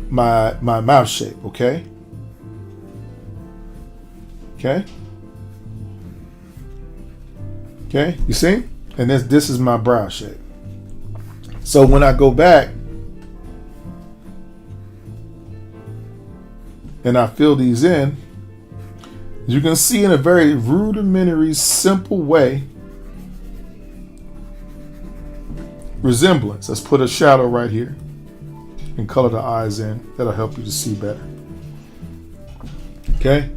my mouth shape, okay? Okay. Okay, you see? And this is my brow shape. So when I go back and I fill these in, you can see in a very rudimentary, simple way, resemblance. Let's put a shadow right here and color the eyes in. That'll help you to see better. Okay?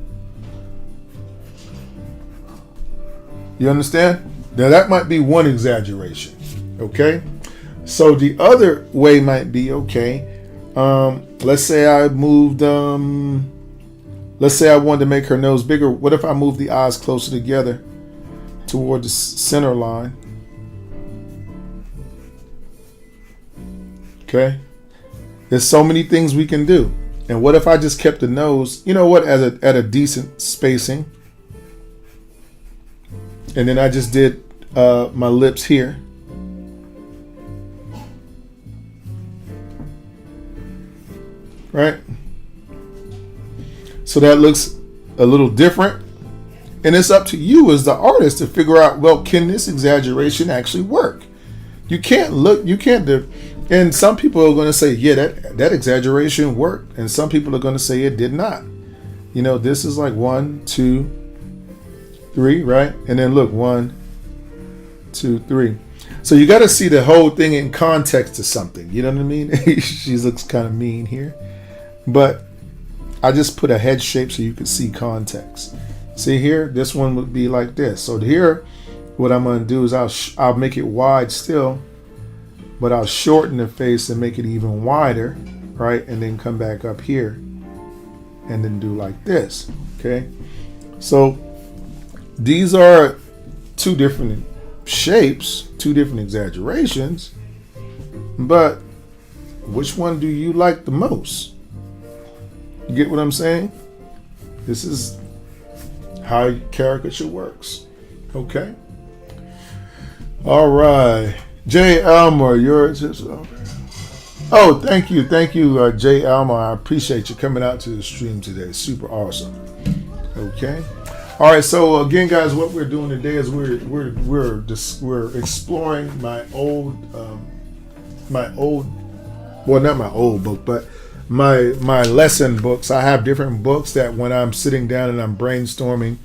You understand? Now that might be one exaggeration. Okay. So the other way might be, okay, let's say I moved, let's say I wanted to make her nose bigger. What if I move the eyes closer together toward the center line? Okay. There's so many things we can do. And what if I just kept the nose, you know what, at a decent spacing? And then I just did my lips here. Right? So that looks a little different. And it's up to you as the artist to figure out, well, can this exaggeration actually work? You can't and some people are going to say, yeah, that exaggeration worked. And some people are going to say it did not. You know, this is like 1, 2, 3, right? And then look, 1, 2, 3. So you got to see the whole thing in context to something. You know what I mean? She looks kind of mean here. But I just put a head shape so you can see context. See here, this one would be like this. So here, what I'm going to do is I'll make it wide still, but I'll shorten the face and make it even wider, right? And then come back up here and then do like this, okay? So these are two different shapes, two different exaggerations, but which one do you like the most? You get what I'm saying? This is how caricature works. Okay. All right. Jay Elmer, yours is okay. Oh, thank you, Jay Elmer. I appreciate you coming out to the stream today. Super awesome. Okay. All right. So again, guys, what we're doing today is we're exploring my old, well, not my old book, but my lesson books. I have different books that when I'm sitting down and I'm brainstorming,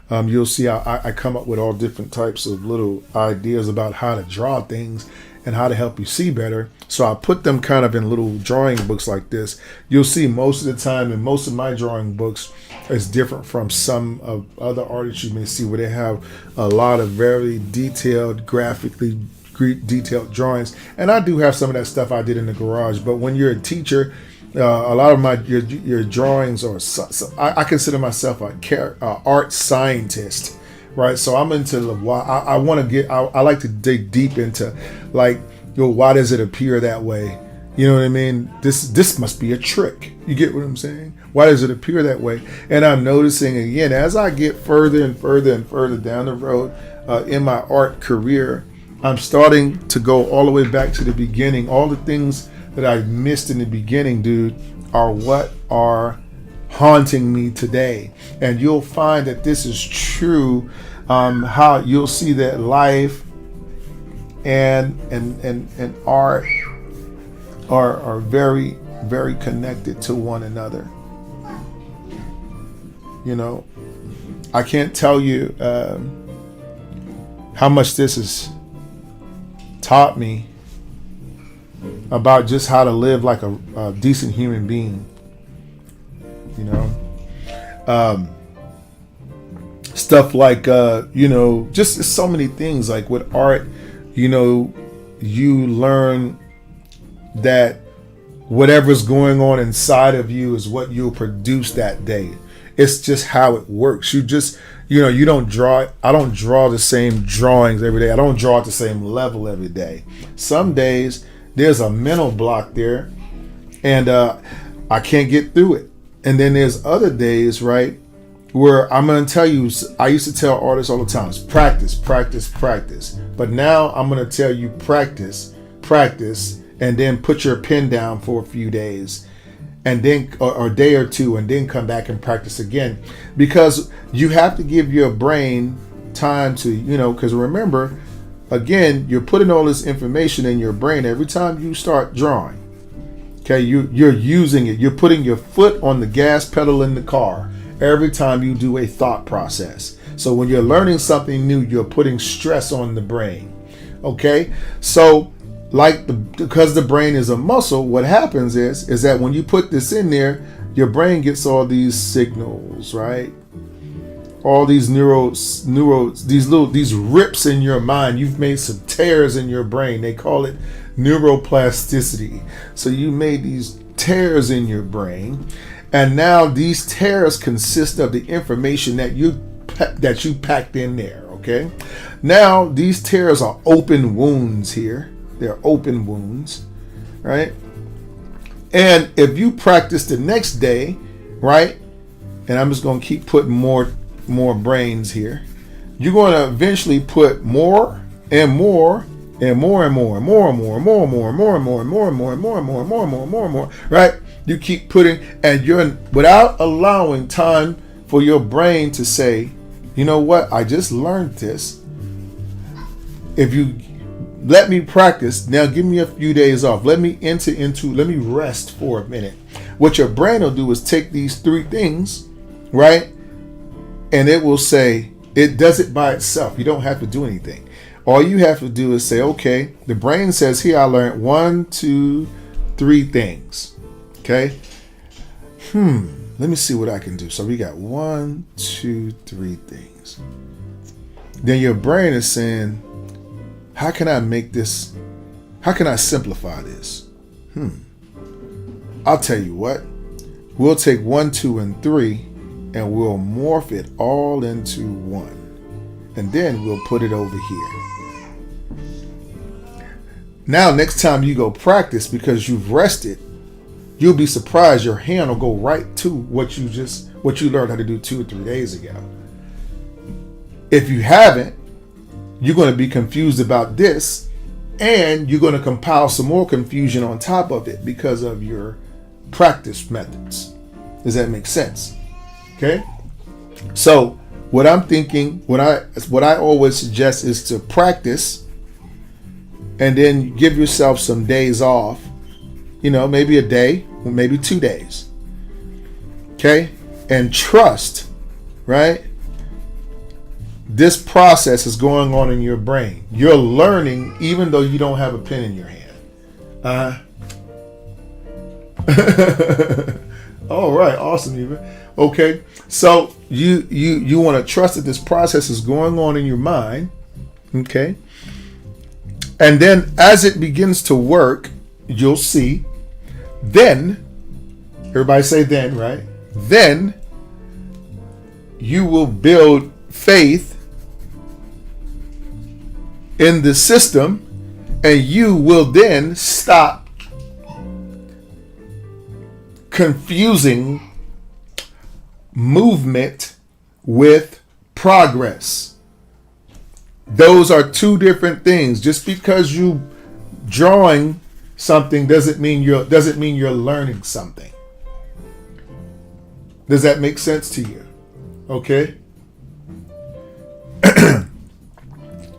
you'll see I come up with all different types of little ideas about how to draw things and how to help you see better. So I put them kind of in little drawing books like this. You'll see most of the time in most of my drawing books is different from some of other artists you may see, where they have a lot of very detailed, graphically detailed drawings. And I do have some of that stuff I did in the garage. But when you're a teacher, a lot of your drawings are. I consider myself a art scientist, right? So I'm into I want to get. I like to dig deep into, like, why does it appear that way? You know what I mean? This must be a trick. You get what I'm saying? Why does it appear that way? And I'm noticing again as I get further and further and further down the road in my art career, I'm starting to go all the way back to the beginning. All the things that I missed in the beginning, dude, are what are haunting me today. And you'll find that this is true. How you'll see that life and art are very, very connected to one another. You know, I can't tell you how much this has taught me about just how to live like a decent human being. You know, stuff like just so many things. Like with art, you learn that whatever's going on inside of you is what you'll produce that day. It's just how it works. You just, you don't draw. I don't draw the same drawings every day. I don't draw at the same level every day. Some days there's a mental block there and I can't get through it. And then there's other days, right, where I'm going to tell you, I used to tell artists all the time, practice, practice, practice. But now I'm going to tell you practice, and then put your pen down for a few days and then or a day or two and then come back and practice again. Because you have to give your brain time to, because remember, again, you're putting all this information in your brain every time you start drawing. Okay, you're using it. You're putting your foot on the gas pedal in the car every time you do a thought process. So when you're learning something new, you're putting stress on the brain. Okay, so because the brain is a muscle, what happens is that when you put this in there, your brain gets all these signals, right? all these these rips in your mind. You've made some tears in your brain. They call it neuroplasticity. So you made these tears in your brain, and now these tears consist of the information that you packed in there. Okay, now these tears are open wounds here. They're open wounds, right? And if you practice the next day, right, and I'm just going to keep putting more brains here, you're going to eventually put more and more and more and more and more and more and more and more and more and more and more and more and more and more and more and more and more and more, right? You keep putting, and you're without allowing time for your brain to say, you know what, I just learned this. If you let me practice, now give me a few days off. Let me let me rest for a minute. What your brain will do is take these three things, right? And it will say, it does it by itself. You don't have to do anything. All you have to do is say, okay, the brain says, here I learned 1, 2, 3 things. Okay. Let me see what I can do. So we got 1, 2, 3 things. Then your brain is saying, how can I make this? How can I simplify this? I'll tell you what. We'll take 1, 2, and 3, and we'll morph it all into 1. And then we'll put it over here. Now, next time you go practice, because you've rested, you'll be surprised your hand will go right to what you learned how to do 2 or 3 days ago. If you haven't, you're going to be confused about this, and you're going to compile some more confusion on top of it because of your practice methods. Does that make sense? Okay. So what I'm thinking, what I always suggest is to practice, and then give yourself some days off. You know, maybe a day, or maybe 2 days. Okay, and trust, right? This process is going on in your brain. You're learning even though you don't have a pen in your hand. All right, awesome, Eva. Okay, so you want to trust that this process is going on in your mind. Okay, and then as it begins to work, you'll see. Then, everybody say then, right? Then you will build faith in the system, and you will then stop confusing movement with progress. Those are two different things. Just because you drawing something doesn't mean you're learning something. Does that make sense to you? Okay.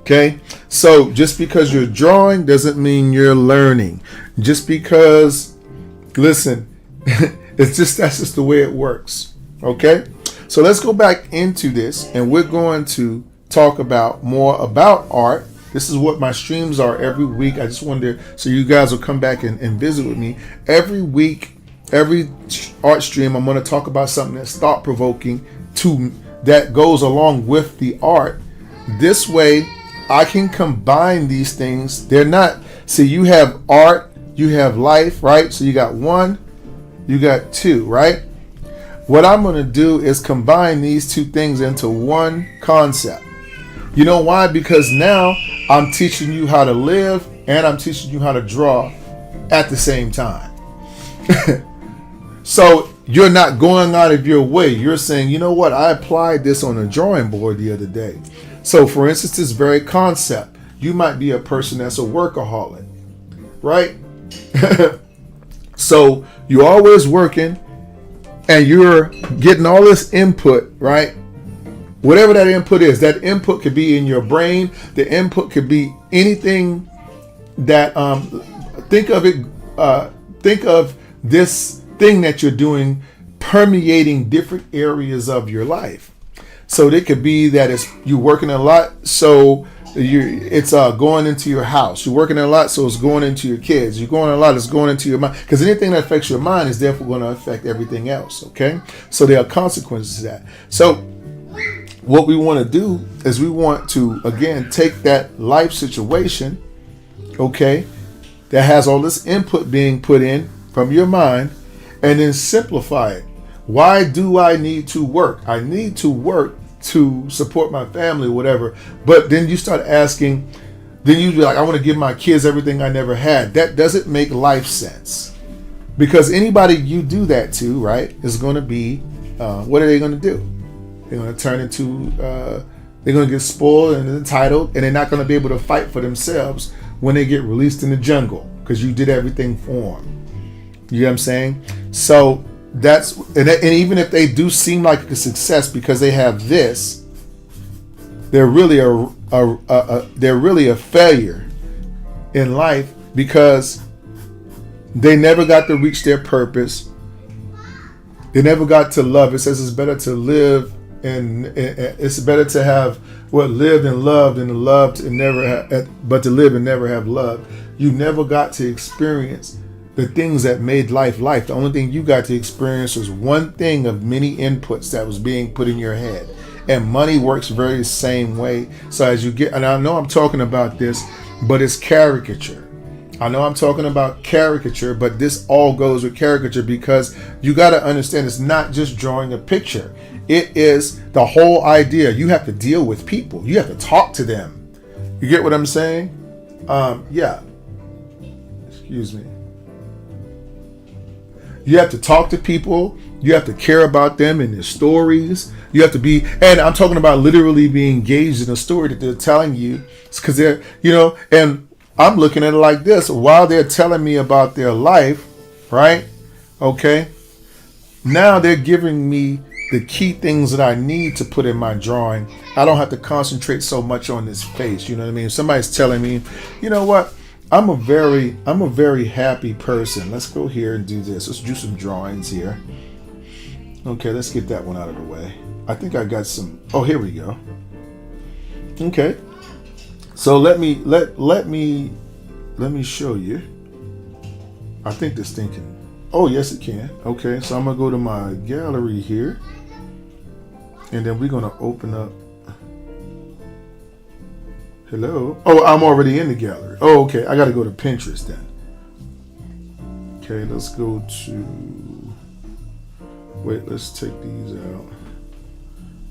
Okay. So just because you're drawing doesn't mean you're learning. Just because, listen, that's just the way it works. Okay. So let's go back into this, and we're going to talk about more about art. This is what my streams are every week. I just wanted to, so you guys will come back and visit with me every week. Every art stream, I'm going to talk about something that's thought-provoking that goes along with the art. This way, I can combine these things. They're not, see, you have art, you have life, right? So you got 1, you got 2, right? What I'm going to do is combine these 2 things into one concept. You know why? Because now I'm teaching you how to live, and I'm teaching you how to draw at the same time. So you're not going out of your way. You're saying, you know what? I applied this on a drawing board the other day. So for instance, this very concept, you might be a person that's a workaholic, right? So you're always working, and you're getting all this input, right? Whatever that input is, that input could be in your brain. The input could be anything that, think of this thing that you're doing permeating different areas of your life. So it could be that you're working a lot, so it's going into your house. You're working a lot, so it's going into your kids. You're going a lot, it's going into your mind. Because anything that affects your mind is therefore going to affect everything else, okay? So there are consequences to that. So what we want to do is we want to, again, take that life situation, okay, that has all this input being put in from your mind, and then simplify it. Why do I need to work? I need to work to support my family, whatever. But then you start asking, then you be like, I want to give my kids everything I never had. That doesn't make life sense. Because anybody you do that to, right, is going to be, what are they going to do? They're going to turn into, they're going to get spoiled and entitled, and they're not going to be able to fight for themselves when they get released in the jungle because you did everything for them. You know what I'm saying? So that's, and even if they do seem like a success because they have this, they're really a failure in life because they never got to reach their purpose. They never got to love. It says it's better to live and it's better to have lived and loved and loved and never have, but to live and never have loved. You never got to experience the things that made life life. The only thing you got to experience was one thing of many inputs that was being put in your head. And money works very same way. So as you get, and I know I'm talking about this, but it's caricature. I know I'm talking about caricature, but this all goes with caricature because you got to understand it's not just drawing a picture. It is the whole idea. You have to deal with people. You have to talk to them. You get what I'm saying? Yeah. Excuse me. You have to talk to people. You have to care about them and their stories. You have to be, and I'm talking about literally being engaged in a story that they're telling you. It's because they're, and I'm looking at it like this. While they're telling me about their life, right? Okay. Now they're giving me the key things that I need to put in my drawing. I don't have to concentrate so much on this face. You know what I mean? If somebody's telling me, you know what? I'm a very happy person. Let's go here and do this. Let's do some drawings here. Okay, let's get that one out of the way. I think I got some. Oh, here we go. Okay. So let me show you. I think this thing can. Oh, yes, it can. Okay, so I'm gonna go to my gallery here, and then we're gonna open up. Hello. Oh, I'm already in the gallery. Oh, okay. I gotta go to Pinterest then. Okay, let's go to. Wait, let's take these out.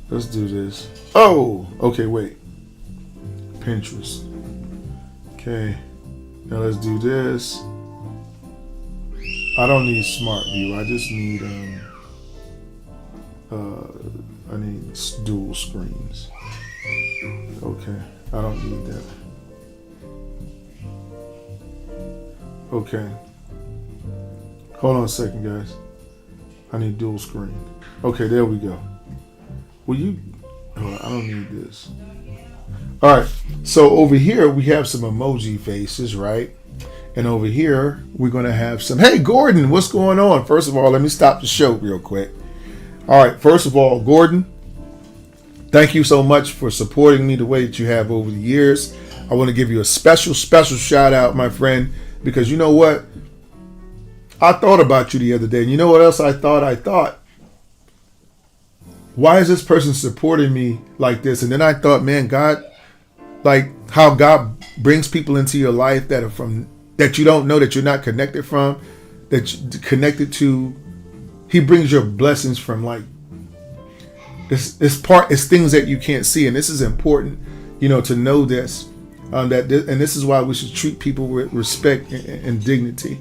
Let's do this. Oh, okay. Wait. Pinterest. Okay. Now let's do this. I don't need Smart View. I just need I need dual screens. Okay. I don't need that. Okay. Hold on a second, guys. I need dual screen. Okay, there we go. Hold on, I don't need this. All right. So over here we have some emoji faces, right? And over here we're gonna have some. Hey, Gordon, what's going on? First of all, let me stop the show real quick. All right. First of all, Gordon, thank you so much for supporting me the way that you have over the years. I want to give you a special shout out, my friend, because you know what? I thought about you the other day. And you know what else I thought? Why is this person supporting me like this? And then I thought, man, God, like how God brings people into your life that are from, that you don't know, that you're not connected from, that you're connected to. He brings your blessings from like, it's things that you can't see. And this is important, to know this, and this is why we should treat people with respect and dignity.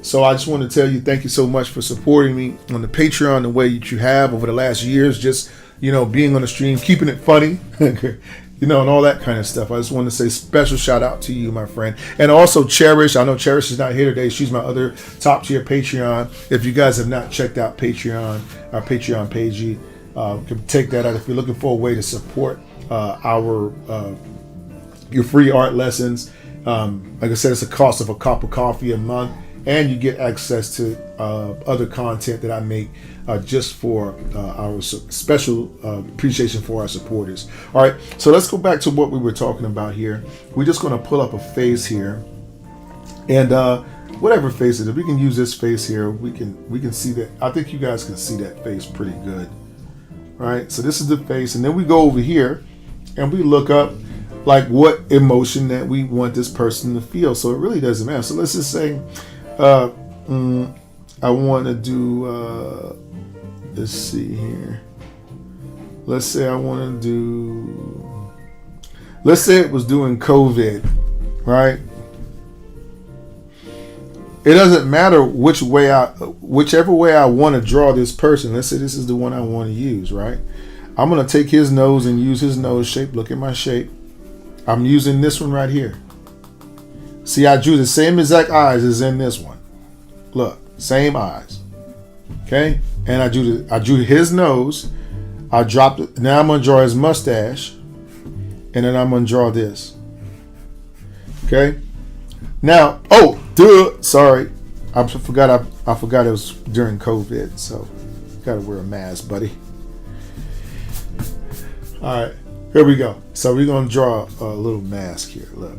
So I just want to tell you, thank you so much for supporting me on the Patreon the way that you have over the last years, just, being on the stream, keeping it funny, and all that kind of stuff. I just want to say special shout out to you, my friend. And also Cherish. I know Cherish is not here today. She's my other top tier Patreon. If you guys have not checked out Patreon, our Patreon page, you can take that out if you're looking for a way to support your free art lessons. Like I said, it's a cost of a cup of coffee a month, and you get access to other content that I make just for our special appreciation for our supporters. All right, so let's go back to what we were talking about here. We're just going to pull up a face here, and whatever face it is, we can use this face here. We can see that. I think you guys can see that face pretty good. right? So this is the face, and then we go over here and we look up like what emotion that we want this person to feel. So it really doesn't matter. So let's just say I want to do let's see here. Let's say I want to do, let's say it was doing COVID, right? It doesn't matter whichever way I want to draw this person. Let's say this is the one I want to use, right? I'm going to take his nose and use his nose shape. Look at my shape. I'm using this one right here. See, I drew the same exact eyes as in this one. Look, same eyes. Okay? And I drew his nose. I dropped it. Now I'm going to draw his mustache. And then I'm going to draw this. Okay? Now, sorry. I forgot it was during COVID, so got to wear a mask, buddy. All right, here we go. So we're going to draw a little mask here. Look.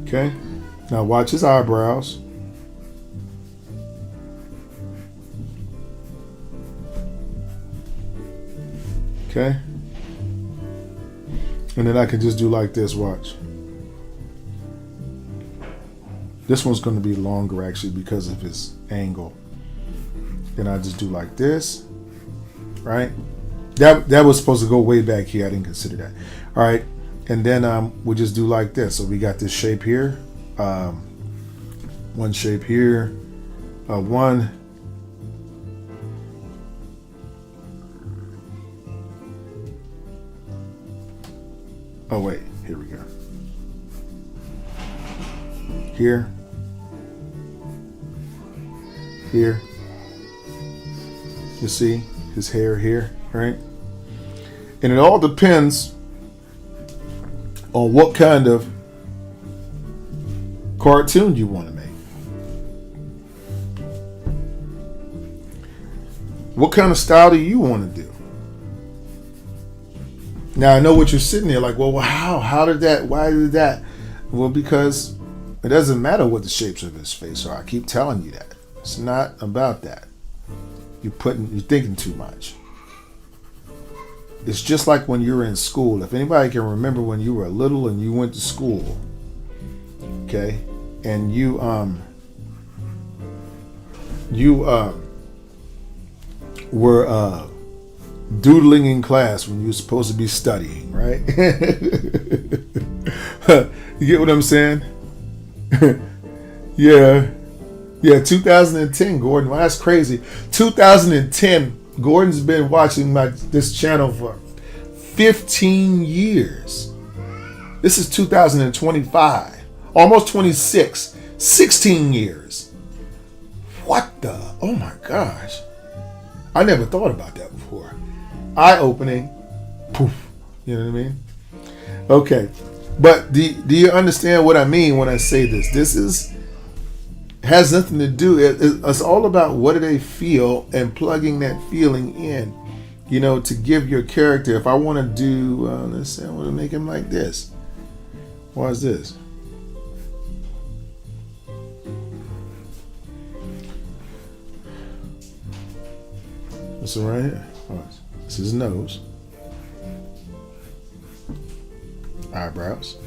Okay. Now watch his eyebrows. Okay. And then I can just do like this, watch. This one's going to be longer actually because of his angle. Then I just do like this, right? That was supposed to go way back here. I didn't consider that. All right. And then we'll just do like this. So we got this shape here. One shape here. One. Oh, wait. Here we go. Here. Here. You see his hair here, right? And it all depends on what kind of cartoon you want to make. What kind of style do you want to do? Now, I know what you're sitting there like, well, how did that, why did that? Well, because it doesn't matter what the shapes of his face are. I keep telling you that. It's not about that. You're thinking too much. It's just like when you were in school. If anybody can remember when you were little and you went to school, okay, and you were doodling in class when you were supposed to be studying, right? You get what I'm saying? Yeah, 2010, Gordon. Well, that's crazy. 2010. Gordon's been watching this channel for 15 years. This is 2025. Almost 26. 16 years. What the? Oh my gosh. I never thought about that before. Eye-opening. Poof. You know what I mean? Okay. But do you understand what I mean when I say this? This has nothing to do. It's all about what do they feel and plugging that feeling in, to give your character. If I want to do, let's say I want to make him like this. Why is this? This one right here. This is his nose. Eyebrows.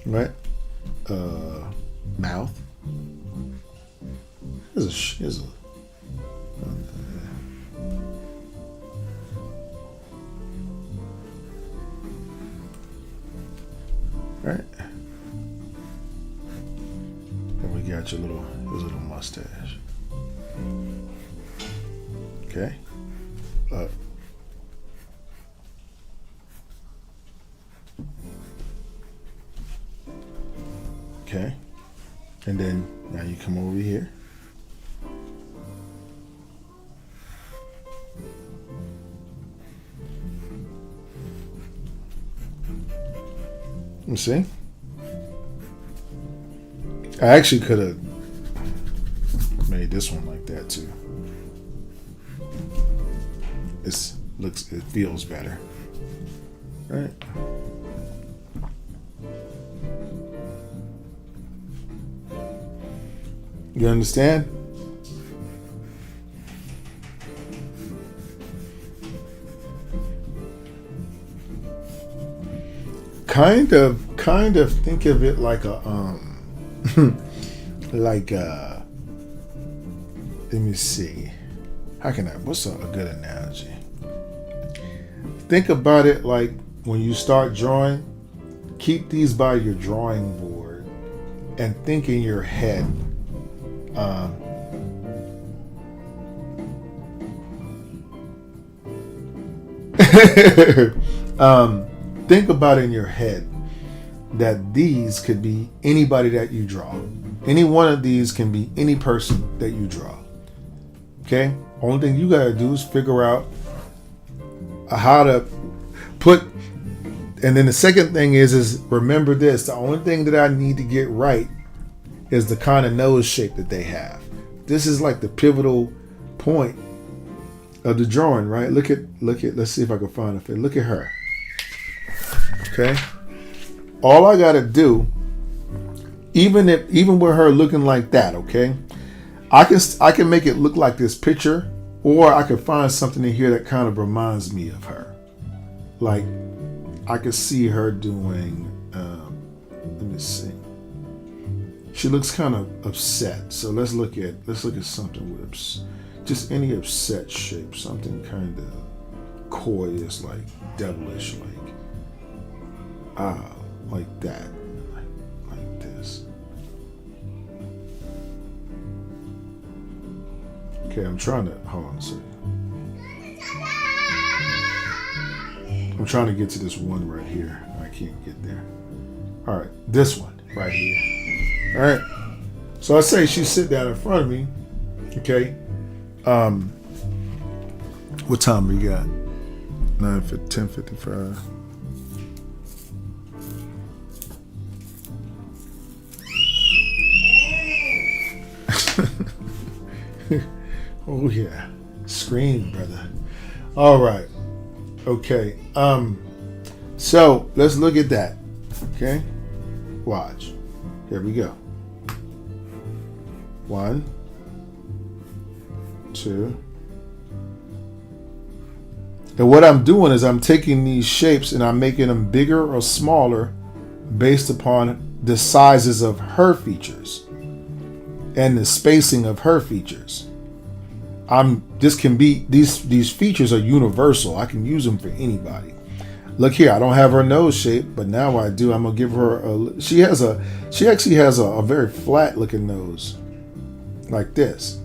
Right? Mouth. Here's a right. And we got your little mustache. Okay. Okay. And then now you come over here. You see? I actually could have made this one like that too. It feels better. Right? You understand? Kind of think of it like a like let me see. What's a good analogy? Think about it like when you start drawing, keep these by your drawing board and think in your head. Think about in your head that these could be anybody that you draw. Any one of these can be any person that you draw. Okay? Only thing you gotta do is figure out how to put. And then the second thing is remember this. The only thing that I need to get right is the kind of nose shape that they have. This is like the pivotal point of the drawing, right? Look at. Let's see if I can find it. Look at her. Okay. All I gotta do, even with her looking like that, okay, I can make it look like this picture, or I could find something in here that kind of reminds me of her. Like I could see her doing. Let me see. She looks kind of upset. So let's look at something with just any upset shape, something kind of coy-ish, like devilish, like that, like this. Okay, I'm trying to hold on a second. I'm trying to get to this one right here. I can't get there. All right, this one right here. All right. So I say she sit down in front of me. Okay. What time we got? 10:55. Oh yeah, scream, brother. All right. Okay. So let's look at that. Okay. Watch. Here we go. 1, 2. And what I'm doing is I'm taking these shapes and I'm making them bigger or smaller based upon the sizes of her features and the spacing of her features. These features are universal. I can use them for anybody. Look here, I don't have her nose shape, but now I do. I'm gonna give her she actually has a very flat looking nose. Like this.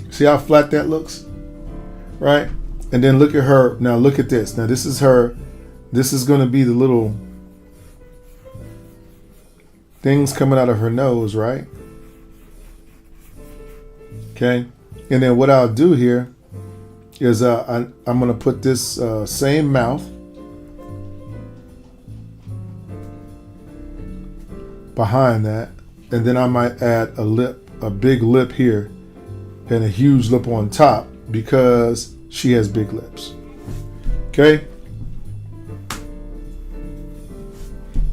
See how flat that looks? Right? And then look at her. Now look at this. Now this is her. This is gonna be the little things coming out of her nose, right? Okay. And then what I'll do here is I'm going to put this same mouth behind that. And then I might add a big lip here and a huge lip on top because she has big lips. Okay.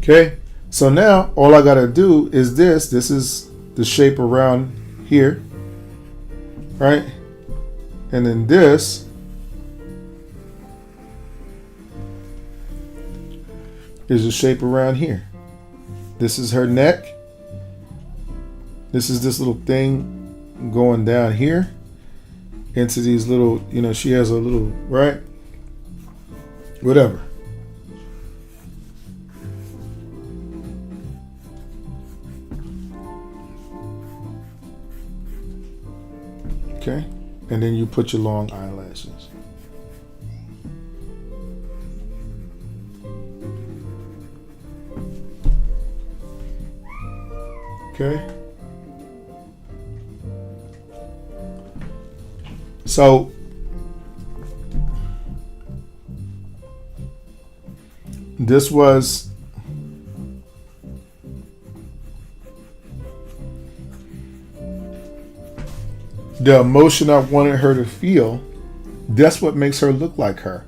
Okay. So now all I got to do is this. This is the shape around here. Right? And then this is the shape around here. This is her neck. This is this little thing going down here into these little, she has a little, right? Whatever. Okay, and then you put your long eyelashes. Okay. So this was the emotion I wanted her to feel. That's what makes her look like her.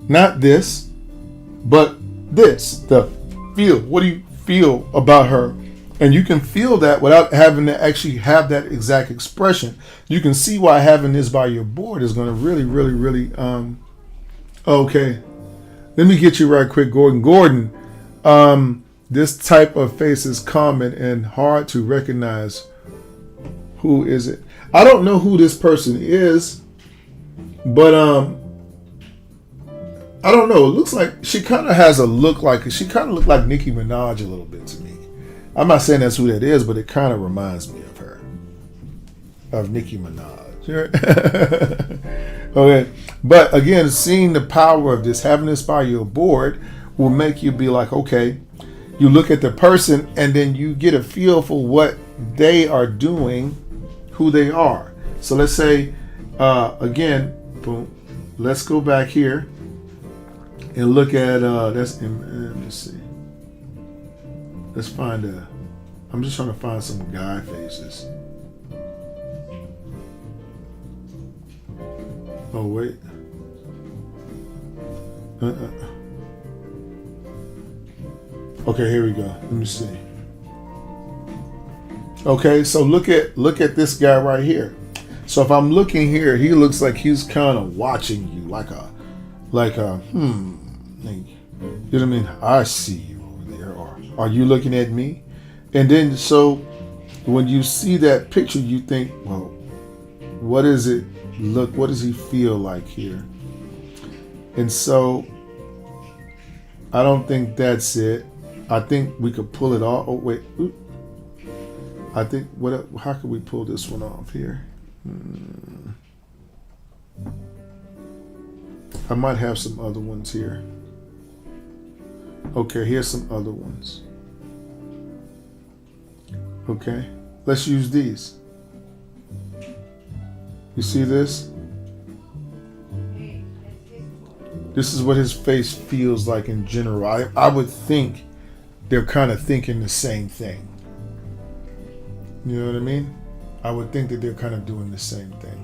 Not this, but this. The feel. What do you feel about her And you can feel that without having to actually have that exact expression. You can see why having this by your board is going to really, okay. Let me get you right quick, Gordon. Gordon, this type of face is common and hard to recognize. Who is it? I don't know who this person is, but I don't know. It looks like she kind of has a look like, she kind of looked like Nicki Minaj a little bit to me. I'm not saying that's who that is, but it kind of reminds me of her, of Nicki Minaj. Okay, but again, seeing the power of this, having this by your board, will make you be like, okay, you look at the person and then you get a feel for what they are doing, who they are. So let's say, again, boom, let's go back here and look at, let me see. Let's find I'm just trying to find some guy faces. Oh, wait. Okay, here we go. Let me see. Okay, so look at this guy right here. So if I'm looking here, he looks like he's kind of watching you, like a, you know what I mean? I see you over there, or are you looking at me? And then so when you see that picture, you think, well, what is it? Look, what does he feel like here? And so I don't think that's it. I think we could pull it off. Oh wait, I think how could we pull this one off here? I might have some other ones here. Okay, here's some other ones. Okay, let's use these. You see this? This is what his face feels like in general. I would think they're kind of thinking the same thing. You know what I mean? I would think that they're kind of doing the same thing.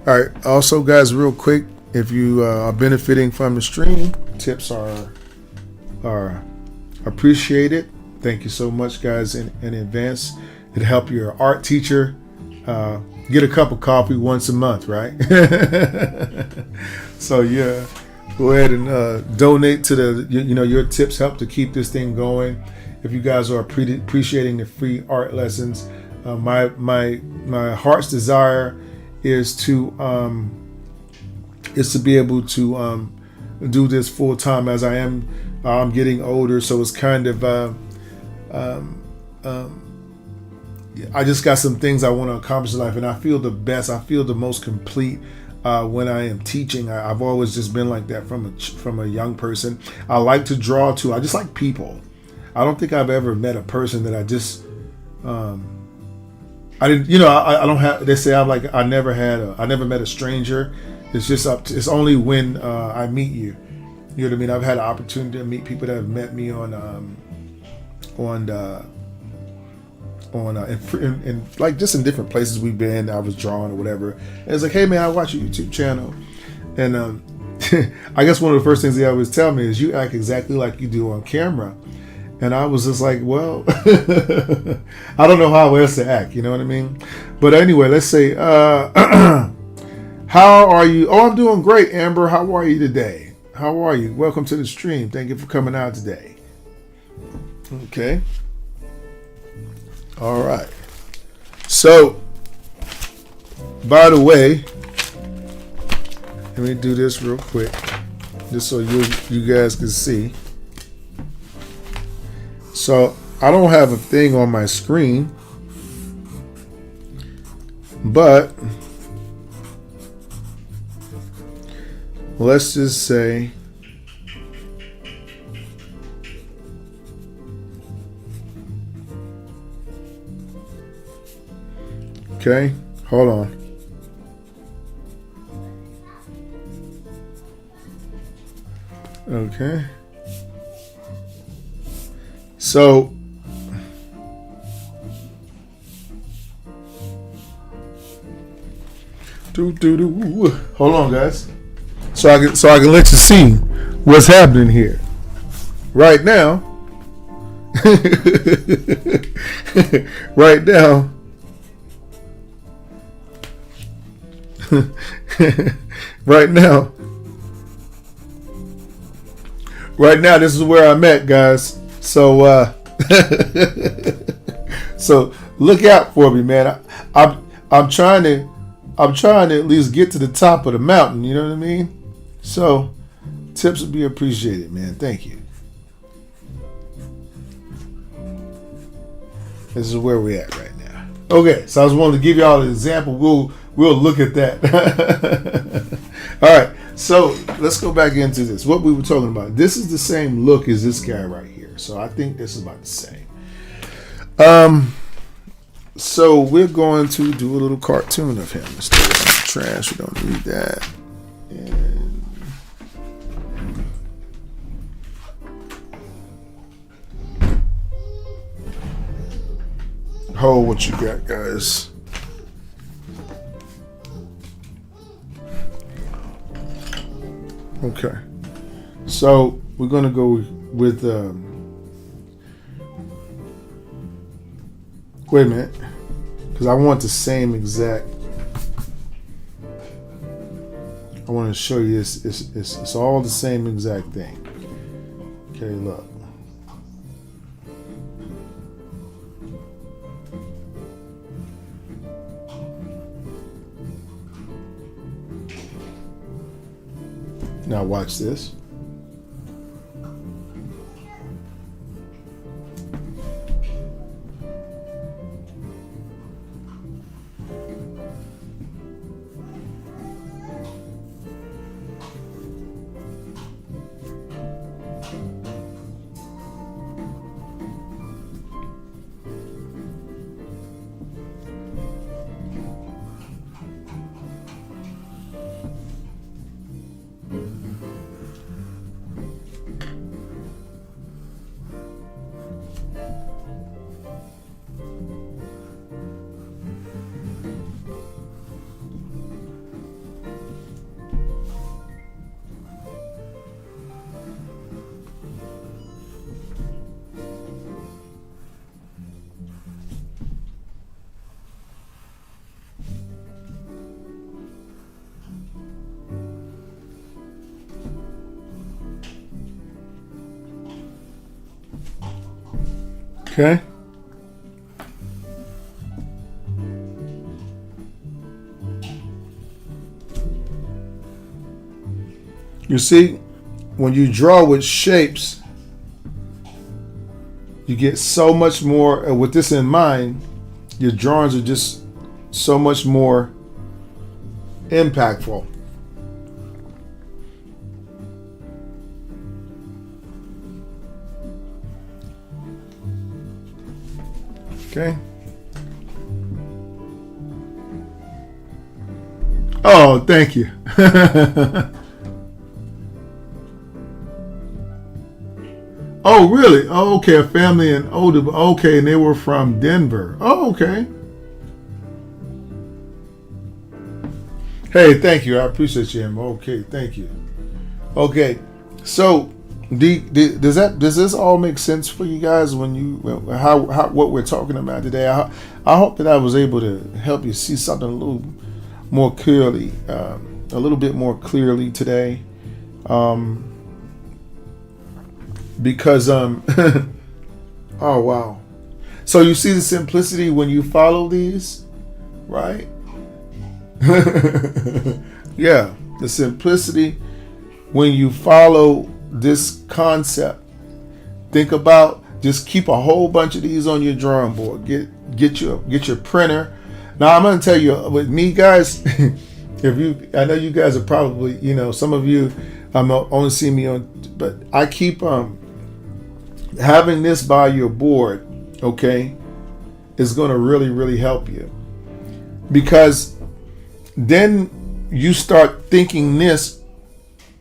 All right. Also, guys, real quick, if you are benefiting from the stream, tips are appreciated. Thank you so much, guys, in advance. It'll help your art teacher get a cup of coffee once a month, right? So yeah, go ahead and donate to the. Your tips help to keep this thing going. If you guys are appreciating the free art lessons, my heart's desire is to be able to do this full time as I'm getting older. So it's kind of I just got some things I want to accomplish in life, and I feel the best. I feel the most complete when I am teaching. I've always just been like that from a young person. I like to draw too. I just like people. I don't think I've ever met a person that I just I didn't. I don't have. They say I never met a stranger. It's just it's only when I meet you. You know what I mean? I've had an opportunity to meet people that have met me on like just in different places we've been. I was drawing or whatever. And it's like, hey man, I watch your YouTube channel, and I guess one of the first things they always tell me is you act exactly like you do on camera. And I was just like, well, I don't know how else to act. You know what I mean? But anyway, let's say, how are you? Oh, I'm doing great, Amber. How are you today? How are you? Welcome to the stream. Thank you for coming out today. Okay. All right. So, by the way, let me do this real quick, just so you guys can see. So I don't have a thing on my screen, but let's just say okay, hold on. Okay. So hold on, guys. So I can let you see what's happening here. Right now, right now, right now, right now, this is where I'm at, guys. So, so look out for me, man. I'm trying to at least get to the top of the mountain. You know what I mean? So, tips would be appreciated, man. Thank you. This is where we're at right now. Okay, so I just wanted to give y'all an example. We'll look at that. All right, so let's go back into this. What we were talking about. This is the same look as this guy right here. So I think this is about the same. So we're going to do a little cartoon of him. Let's throw this in the trash. We don't need that. And hold what you got, guys. Okay. So we're gonna go with wait a minute, because I want the same exact. I want to show you this. It's all the same exact thing. Okay, look. Now watch this. Okay. You see, when you draw with shapes, you get so much more. And with this in mind, your drawings are just so much more impactful. Okay. Oh, thank you. Oh, really? Oh, okay. A family in older. Okay, and they were from Denver. Oh, okay. Hey, thank you. I appreciate you, Emma. Okay, thank you. Okay, so does this all make sense for you guys when you how what we're talking about today? I hope that I was able to help you see something a little more clearly, a little bit more clearly today, because oh wow, so you see the simplicity when you follow these, right? Yeah, the simplicity when you follow this concept. Think about, just keep a whole bunch of these on your drawing board. Get your printer. Now I'm gonna tell you, with me, guys, I know you guys are probably, some of you only see me on, but I keep having this by your board, okay, is gonna really, really help you, because then you start thinking this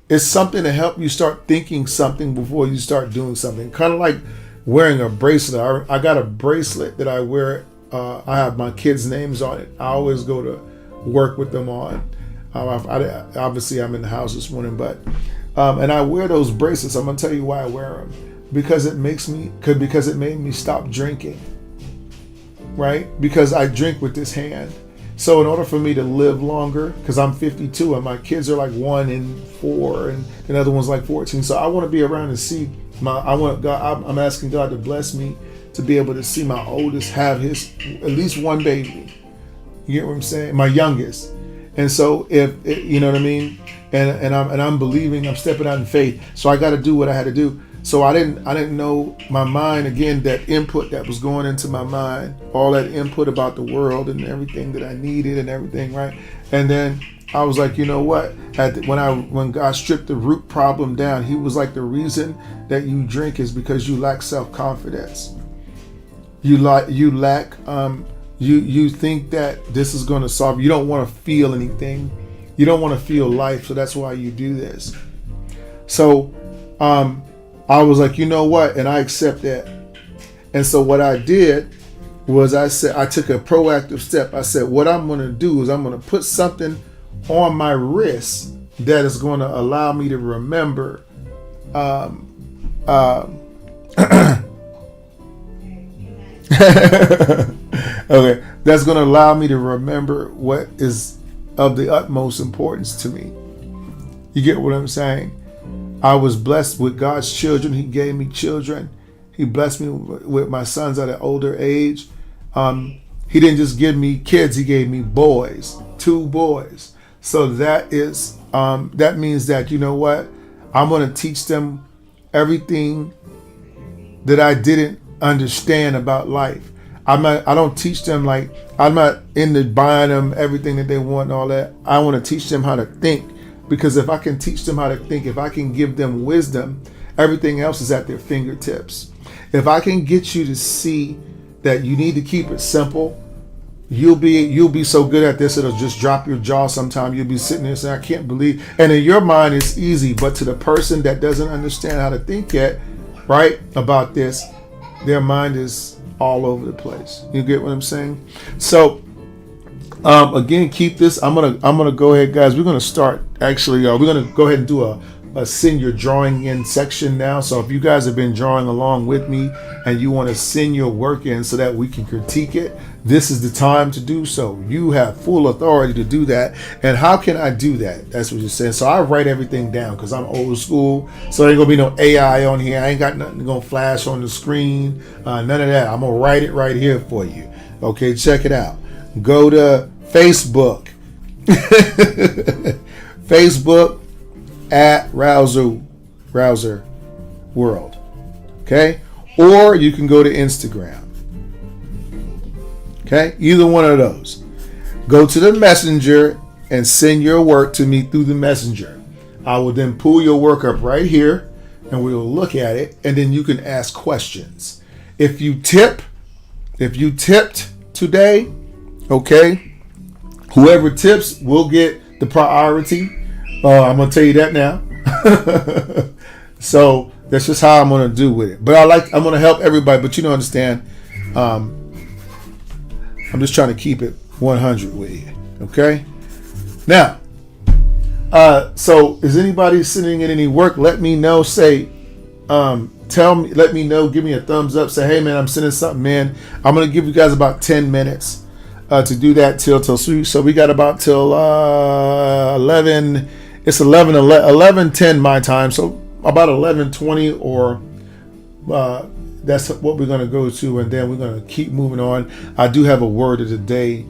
is something to help you start thinking something before you start doing something. Kind of like wearing a bracelet. I got a bracelet that I wear. I have my kids' names on it. I always go to work with them on. Obviously, I'm in the house this morning, but and I wear those bracelets. I'm gonna tell you why I wear them. because it made me stop drinking, right? Because I drink with this hand. So in order for me to live longer, because I'm 52 and my kids are like 1 and 4 and another one's like 14. So I want to be around and see I'm asking God to bless me to be able to see my oldest have his at least one baby. You get what I'm saying? My youngest. And so you know what I mean? And I'm believing, I'm stepping out in faith. So I got to do what I had to do. So I didn't know my mind, again, that input that was going into my mind, all that input about the world and everything that I needed and everything, right? And then I was like, you know what? When God stripped the root problem down, he was like, the reason that you drink is because you lack self-confidence. You think that this is going to solve. You don't want to feel anything. You don't want to feel life. So that's why you do this. So I was like, you know what? And I accept that. And so what I did was I took a proactive step. I said, what I'm going to do is I'm going to put something on my wrist that is going to allow me to remember okay, that's going to allow me to remember what is of the utmost importance to me. You get what I'm saying? I was blessed with God's children. He gave me children. He blessed me with my sons at an older age. He didn't just give me kids. He gave me boys, 2 boys. So that means that, you know what? I'm going to teach them everything that I didn't understand about life. I don't teach them, like, I'm not into buying them everything that they want and all that. I want to teach them how to think, because if I can teach them how to think, if I can give them wisdom, everything else is at their fingertips. If I can get you to see that you need to keep it simple, you'll be so good at this, it'll just drop your jaw sometime. You'll be sitting there saying, I can't believe. And in your mind, it's easy. But to the person that doesn't understand how to think yet, right, about this, their mind is all over the place. You get what I'm saying? So again, keep this. I'm gonna go ahead, guys. We're gonna start. Actually, we're gonna go ahead and do a send your drawing in section now. So if you guys have been drawing along with me and you want to send your work in so that we can critique it, this is the time to do so. You have full authority to do that. And how can I do that? That's what you're saying. So I write everything down because I'm old school. So there ain't gonna be no AI on here. I ain't got nothing gonna flash on the screen. None of that. I'm gonna write it right here for you. Okay, check it out. Go to Facebook. Facebook at Rouser World. Okay? Or you can go to Instagram. Okay? Either one of those. Go to the messenger and send your work to me through the messenger. I will then pull your work up right here and we'll look at it, and then you can ask questions. If you tipped today, okay, whoever tips will get the priority. I'm going to tell you that now. So that's just how I'm going to do with it. But I'm going to help everybody, but you don't understand. I'm just trying to keep it 100 with you. Okay. Now, so is anybody sending in any work? Let me know. Say, let me know. Give me a thumbs up. Say, hey man, I'm sending something in. I'm going to give you guys about 10 minutes to do that till so we got about till 11. It's 11:10 my time, so about 11:20 or that's what we're going to go to, and then we're going to keep moving on. I do have a word of the day.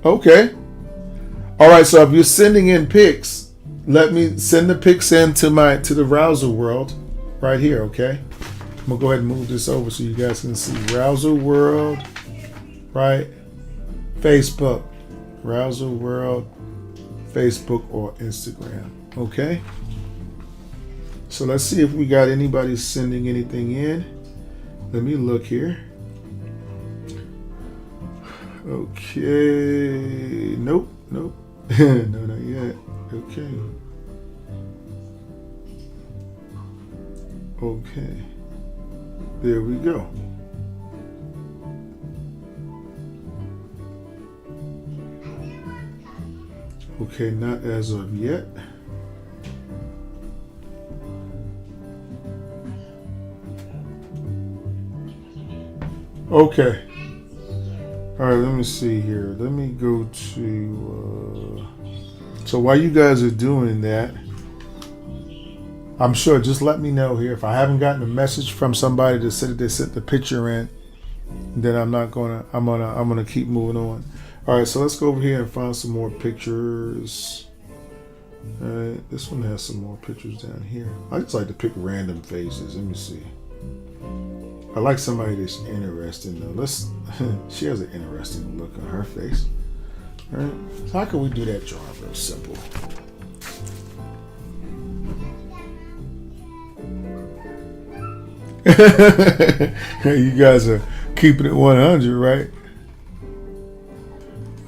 Okay. All right. So if you're sending in pics, let me send the pics in to the Rouser World right here. Okay. I'm gonna go ahead and move this over so you guys can see Rouser World, right? Facebook, Rouser World, Facebook or Instagram. Okay. So let's see if we got anybody sending anything in. Let me look here. Okay. Nope. No, not yet. Okay. There we go. Okay, not as of yet. Okay. All right, let me see here. Let me go to. So while you guys are doing that, I'm sure. Just let me know here if I haven't gotten a message from somebody that said that they sent the picture in. Then I'm not gonna. I'm gonna keep moving on. All right, so let's go over here and find some more pictures. All right, this one has some more pictures down here. I just like to pick random faces. Let me see. I like somebody that's interesting though. Let's. She has an interesting look on her face. All right. So how can we do that drawing? Real simple. You guys are keeping it 100, right?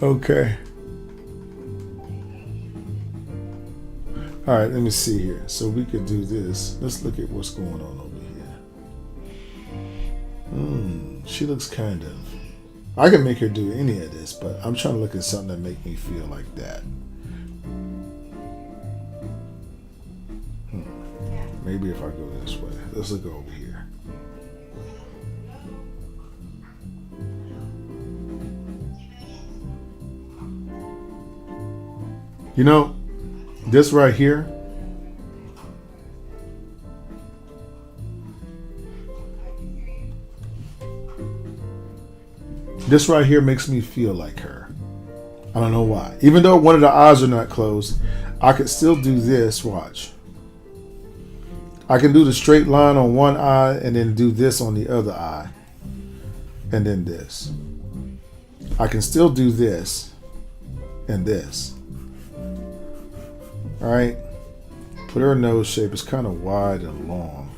Okay. All right. Let me see here. So we could do this. Let's look at what's going on over here. She looks kind of. I can make her do any of this, but I'm trying to look at something that make me feel like that. Maybe if I go this way. Let's look over here. You know, this right here. This right here makes me feel like her. I don't know why. Even though one of the eyes are not closed, I could still do this. Watch. I can do the straight line on one eye and then do this on the other eye. And then this. I can still do this and this. All right. Put her nose shape. It's kind of wide and long.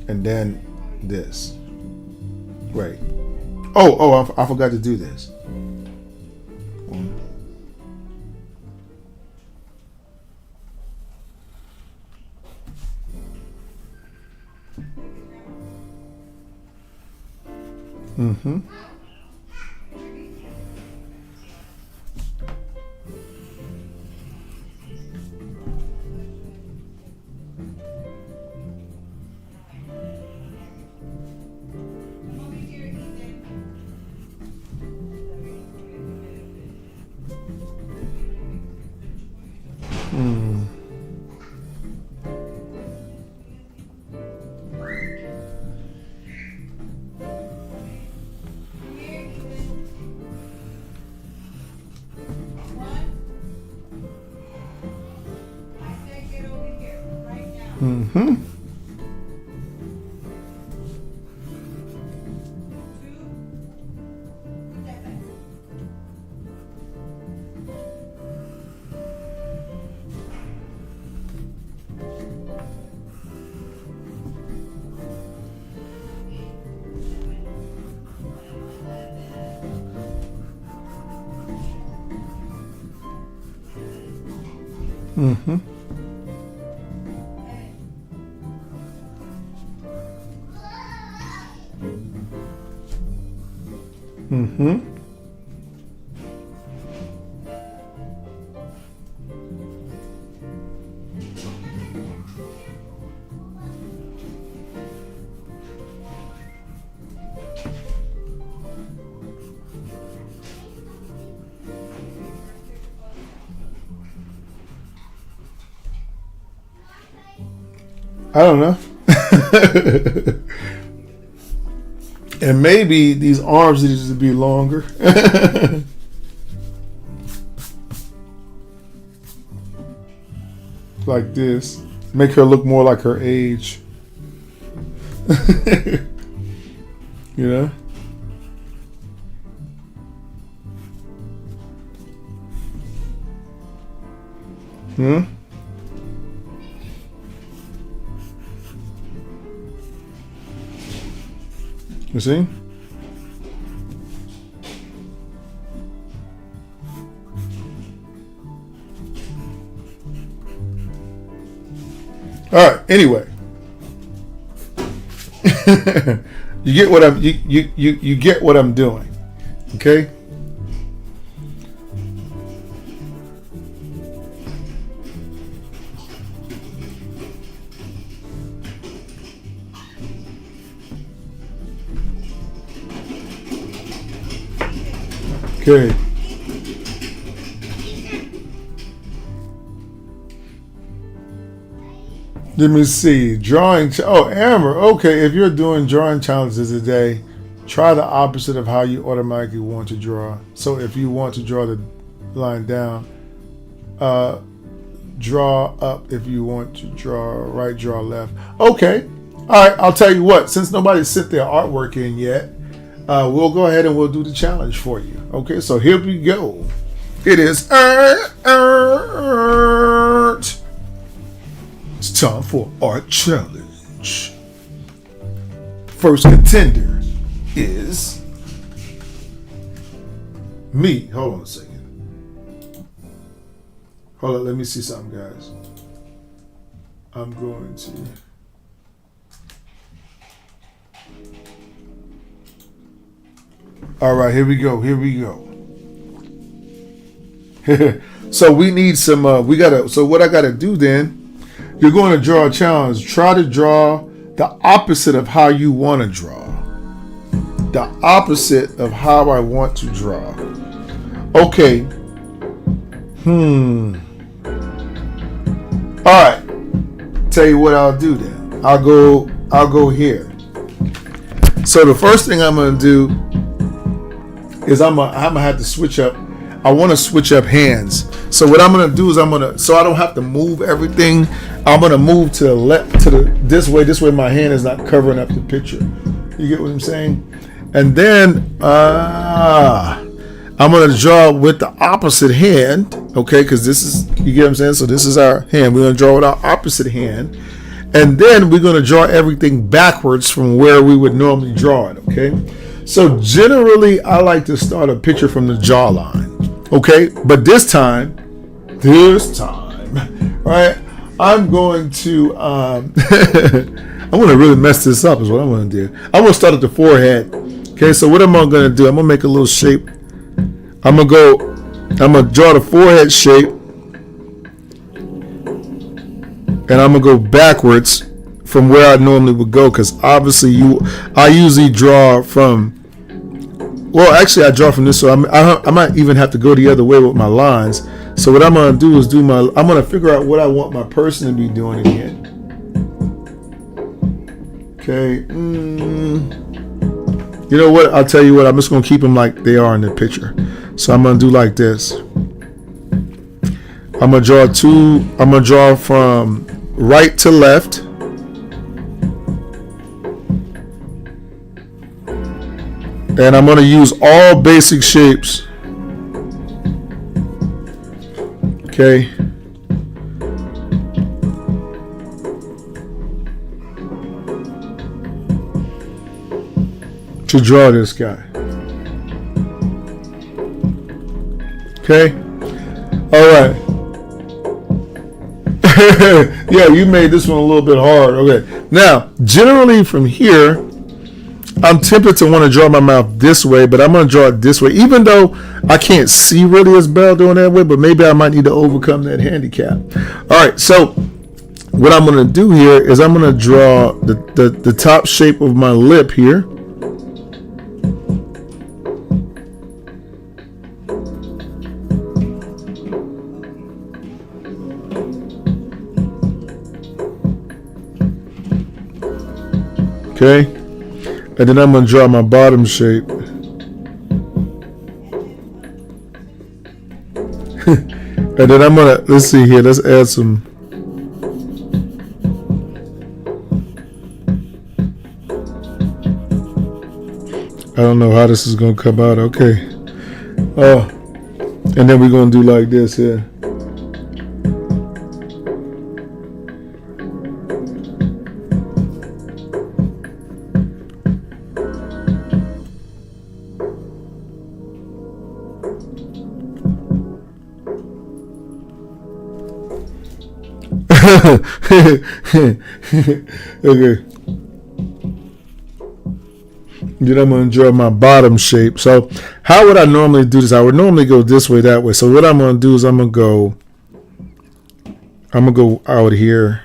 And then this. Wait. Oh, I forgot to do this. Mm-hmm. Mm-hmm. Mm-hmm. Mm-hmm. I don't know. And maybe these arms need to be longer. Like this. Make her look more like her age. You know? Hmm? You see? All right. Anyway, you get what I'm you get what I'm doing, okay? Okay. Let me see. Drawing. Amber. Okay, if you're doing drawing challenges today, try the opposite of how you automatically want to draw. So if you want to draw the line down, draw up. If you want to draw right, draw left. Okay. All right. I'll tell you what. Since nobody's sent their artwork in yet, we'll go ahead and we'll do the challenge for you. Okay. So here we go. It is It's time for art challenge. First contender is me. Hold on a second. Hold on, let me see something, guys. I'm going to. All right, here we go. So we need some. So what I gotta do then? You're going to draw a challenge. Try to draw the opposite of how you want to draw. The opposite of how I want to draw. Okay. All right. Tell you what I'll do then. I'll go here. So the first thing I'm going to do is I'm gonna have to switch up. I want to switch up hands. So what I'm gonna do is so I don't have to move everything. I'm gonna move to the left, this way. This way my hand is not covering up the picture. You get what I'm saying? And then I'm gonna draw with the opposite hand. Okay, because this is, you get what I'm saying. So this is our hand. We're gonna draw with our opposite hand, and then we're gonna draw everything backwards from where we would normally draw it. Okay. So generally, I like to start a picture from the jawline. Okay, but this time, right? I'm going to, I'm going to really mess this up is what I'm going to do. I'm going to start at the forehead. Okay, so what am I going to do? I'm going to make a little shape. I'm going to draw the forehead shape. And I'm going to go backwards from where I normally would go. Because obviously I usually draw from, well, actually I draw from this. So I might even have to go the other way with my lines. So what I'm going to do is I'm going to figure out what I want my person to be doing again. Okay. You know what? I'll tell you what. I'm just going to keep them like they are in the picture. So I'm going to do like this. I'm going to draw from right to left. And I'm going to use all basic shapes. Okay. To draw this guy. Okay. All right. Yeah, you made this one a little bit hard. Okay. Now, generally from here, I'm tempted to want to draw my mouth this way, but I'm going to draw it this way, even though I can't see really as well doing that way, but maybe I might need to overcome that handicap. All right, so what I'm going to do here is I'm going to draw the top shape of my lip here. Okay. And then I'm going to draw my bottom shape. And then I'm going to, let's see here, let's add some. I don't know how this is going to come out. Okay. Oh. And then we're going to do like this here. Okay. Then I'm going to draw my bottom shape. So how would I normally do this? I would normally go this way, that way. So what I'm going to do is I'm going to go out here.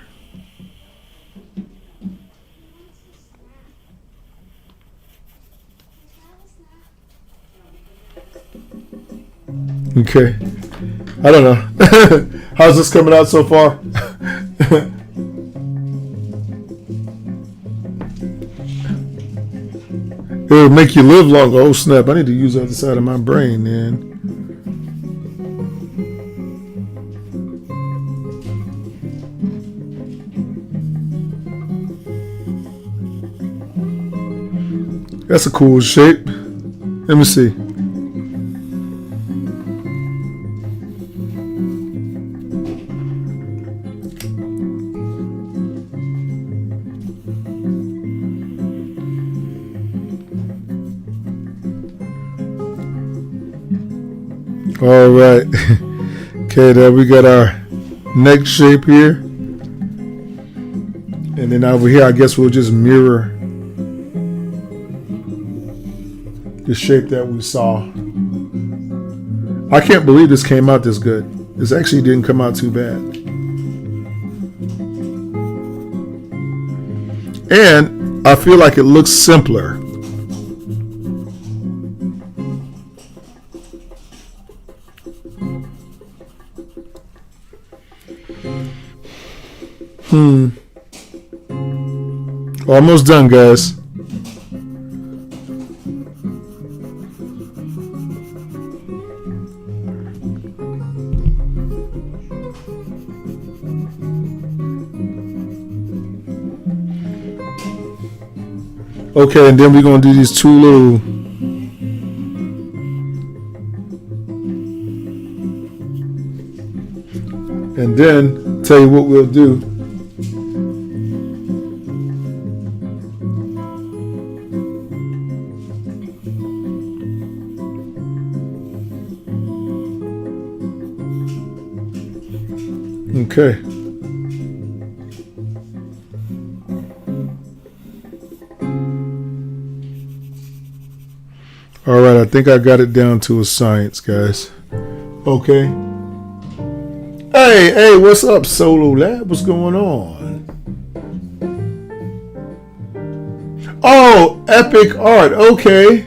Okay. I don't know. How's this coming out so far? It'll make you live longer. Oh snap! I need to use the other side of my brain, man. That's a cool shape. Let me see. All right. Okay, there we got our neck shape here. And then over here, I guess we'll just mirror the shape that we saw. I can't believe this came out this good. This actually didn't come out too bad. And I feel like it looks simpler. Almost done, guys. Okay, and then we're going to do these two little and then tell you what we'll do. Okay. All right, I think I got it down to a science, guys. Okay. Hey, what's up, Solo Lab? What's going on? Oh, epic art. Okay.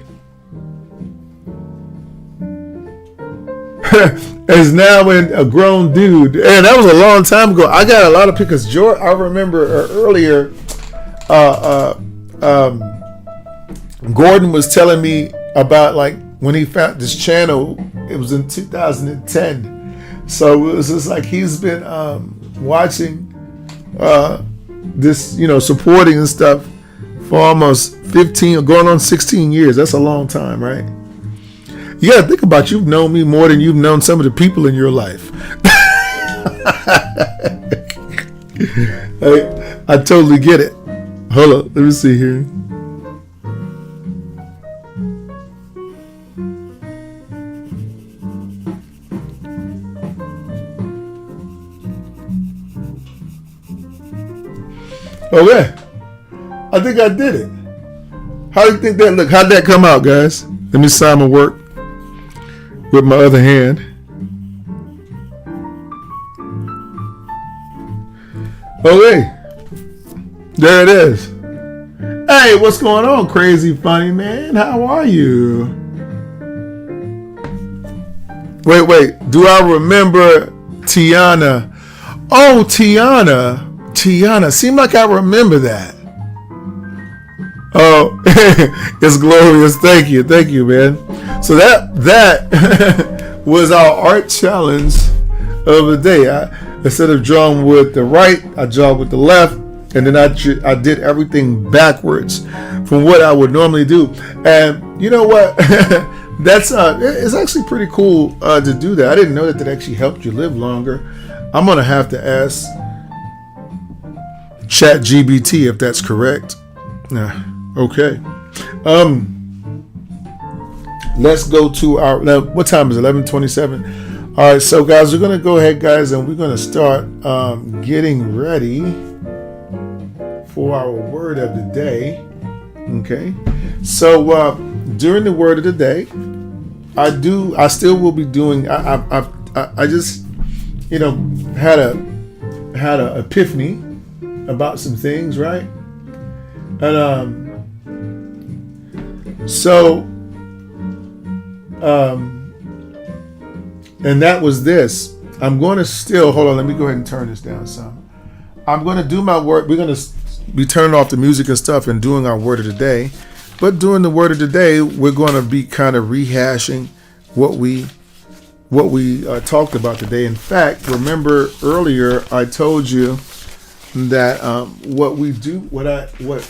Is now in a grown dude, and that was a long time ago. I got a lot of pictures. George, I remember earlier. Gordon was telling me about like when he found this channel. It was in 2010, so it was just like he's been watching this, supporting and stuff for almost 15 or going on 16 years. That's a long time, right? You gotta think about, you've known me more than you've known some of the people in your life. I totally get it. Hold up, let me see here. Okay, I think I did it. How do you think that look? How'd that come out, guys? Let me sign my work with my other hand. Okay, there it is. Hey, what's going on, crazy funny man? How are you? Wait, do I remember Tiana? Oh, Tiana, seemed like I remember that. Oh, it's glorious. Thank you, man. So that was our art challenge of the day. Instead of drawing with the right, I draw with the left, and then I did everything backwards from what I would normally do. And you know what? That's it's actually pretty cool to do that. I didn't know that actually helped you live longer. I'm gonna have to ask ChatGPT if that's correct. Okay. Let's go to our. What time is it? 11:27. All right, so guys, we're gonna go ahead, guys, and we're gonna start getting ready for our word of the day. Okay. So during the word of the day, I still will be doing. I just had a epiphany about some things, right? And And that was this. I'm going to still, hold on, let me go ahead and turn this down some. I'm going to do my word. We're going to be turning off the music and stuff and doing our word of the day. But doing the word of the day, we're going to be kind of rehashing what we talked about today. In fact, remember earlier I told you that what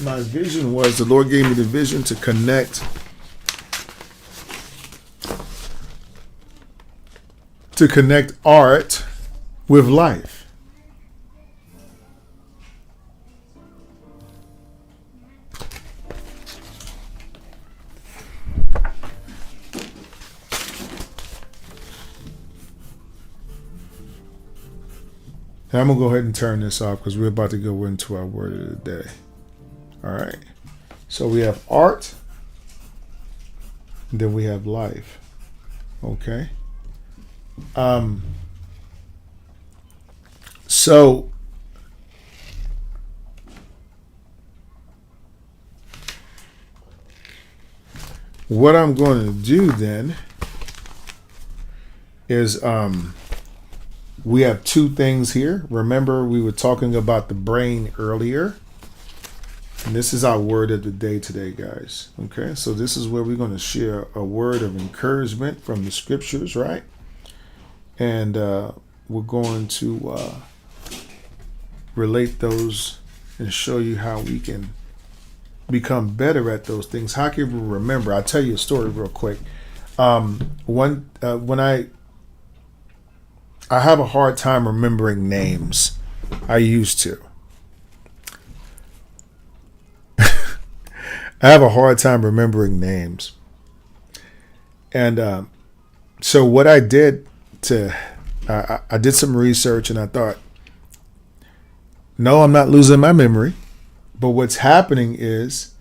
my vision was, the Lord gave me the vision to connect art with life. And I'm going to go ahead and turn this off because we're about to go into our word of the day. All right. So we have art, and then we have life. Okay. So what I'm going to do then is we have two things here. Remember, we were talking about the brain earlier. And this is our word of the day today, guys. Okay, so this is where we're going to share a word of encouragement from the scriptures, right? And we're going to relate those and show you how we can become better at those things. How can we remember? I'll tell you a story real quick. When I have a hard time remembering names. I used to. I have a hard time remembering names. And so what I did I did some research and I thought, no, I'm not losing my memory. But what's happening is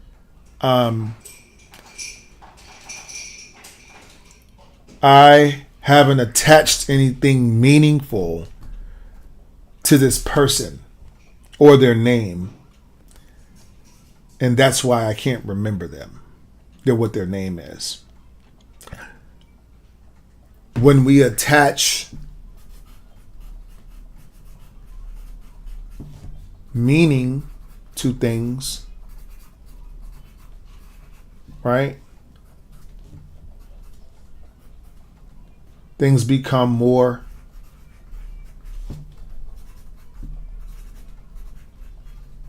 I haven't attached anything meaningful to this person or their name. And that's why I can't remember them. They're what their name is. When we attach meaning to things, right? Things become more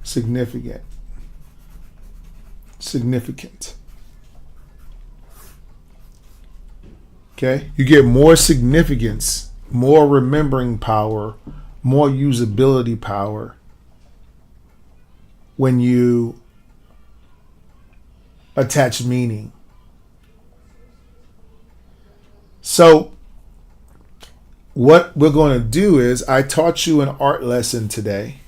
significant. Okay? You get more significance, more remembering power, more usability power when you attach meaning. So what we're going to do is, I taught you an art lesson today.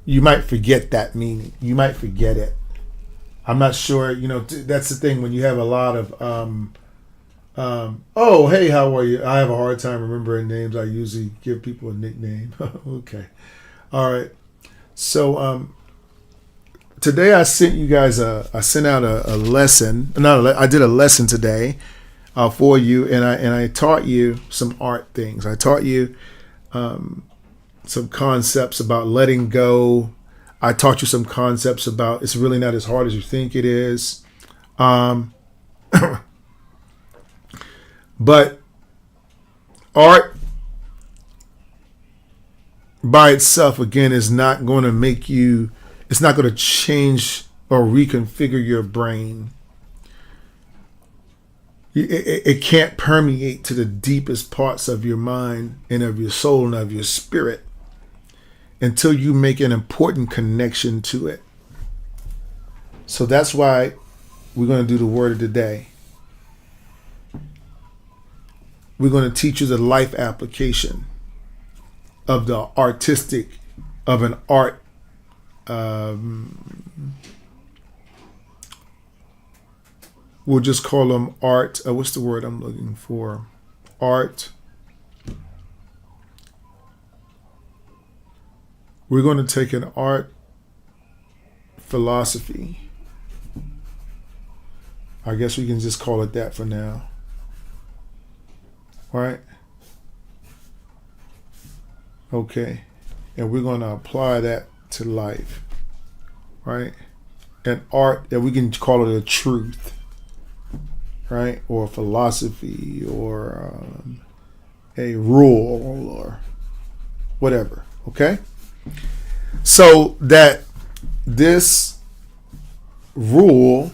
You might forget that meaning. You might forget it. I'm not sure. That's the thing when you have a lot of, oh, hey, how are you? I have a hard time remembering names. I usually give people a nickname. Okay. All right. So today I sent you guys I sent out a lesson. I did a lesson today for you, and I taught you some art things. I taught you some concepts about letting go. I taught you some concepts about it's really not as hard as you think it is. But art by itself, again, is not going to make you, it's not going to change or reconfigure your brain. It can't permeate to the deepest parts of your mind and of your soul and of your spirit until you make an important connection to it. So that's why we're going to do the word of the day. We're going to teach you the life application of the artistic, of an art. We'll just call them art. What's the word I'm looking for? Art. We're going to take an art philosophy. I guess we can just call it that for now. right? Okay. And we're going to apply that to life, right? An art that we can call it a truth, right? Or a philosophy, or a rule, or whatever, okay? So that this rule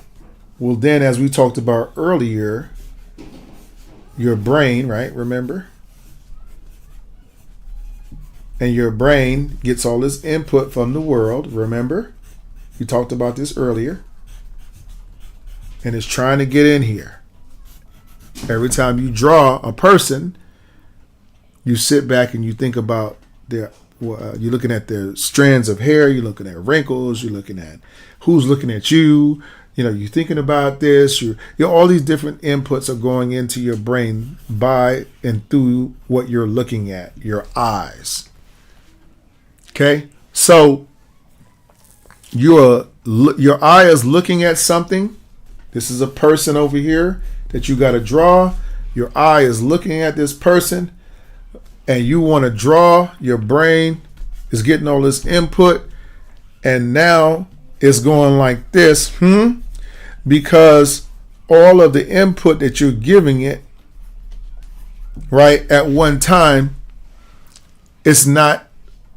will then, as we talked about earlier, your brain, right? Remember? And your brain gets all this input from the world, remember? We talked about this earlier. And it's trying to get in here. Every time you draw a person, you sit back and you think about their, you're looking at their strands of hair, you're looking at wrinkles, you're looking at who's looking at you, you're thinking about this, all these different inputs are going into your brain by and through what you're looking at, your eyes. Okay, so your eye is looking at something. This is a person over here that you got to draw. Your eye is looking at this person, and you want to draw. Your brain is getting all this input, and now it's going like this, because all of the input that you're giving it, right, at one time, it's not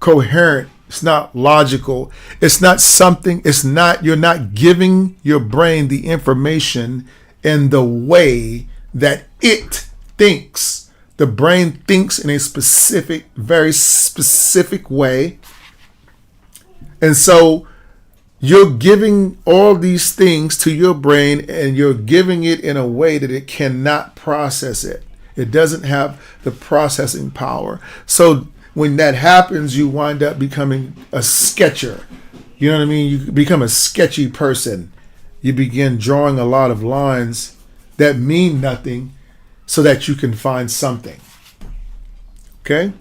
coherent, it's not logical, you're not giving your brain the information in the way that it thinks. The brain thinks in a very specific way. And so you're giving all these things to your brain, and you're giving it in a way that it cannot process it. It doesn't have the processing power. So when that happens, you wind up becoming a sketcher. You know what I mean? You become a sketchy person. You begin drawing a lot of lines that mean nothing so that you can find something. Okay?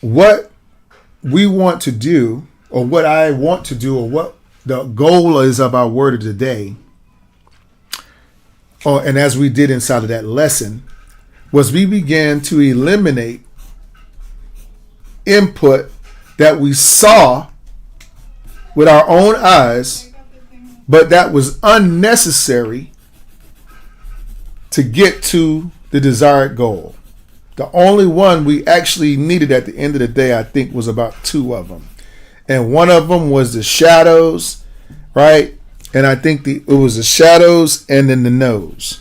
What we want to do, or what I want to do, or what the goal is of our word of the day, and as we did inside of that lesson, was we began to eliminate input that we saw with our own eyes, but that was unnecessary to get to the desired goal. The only one we actually needed at the end of the day, I think, was about 2 of them. And one of them was the shadows, right? And I think it was the shadows and then the nose.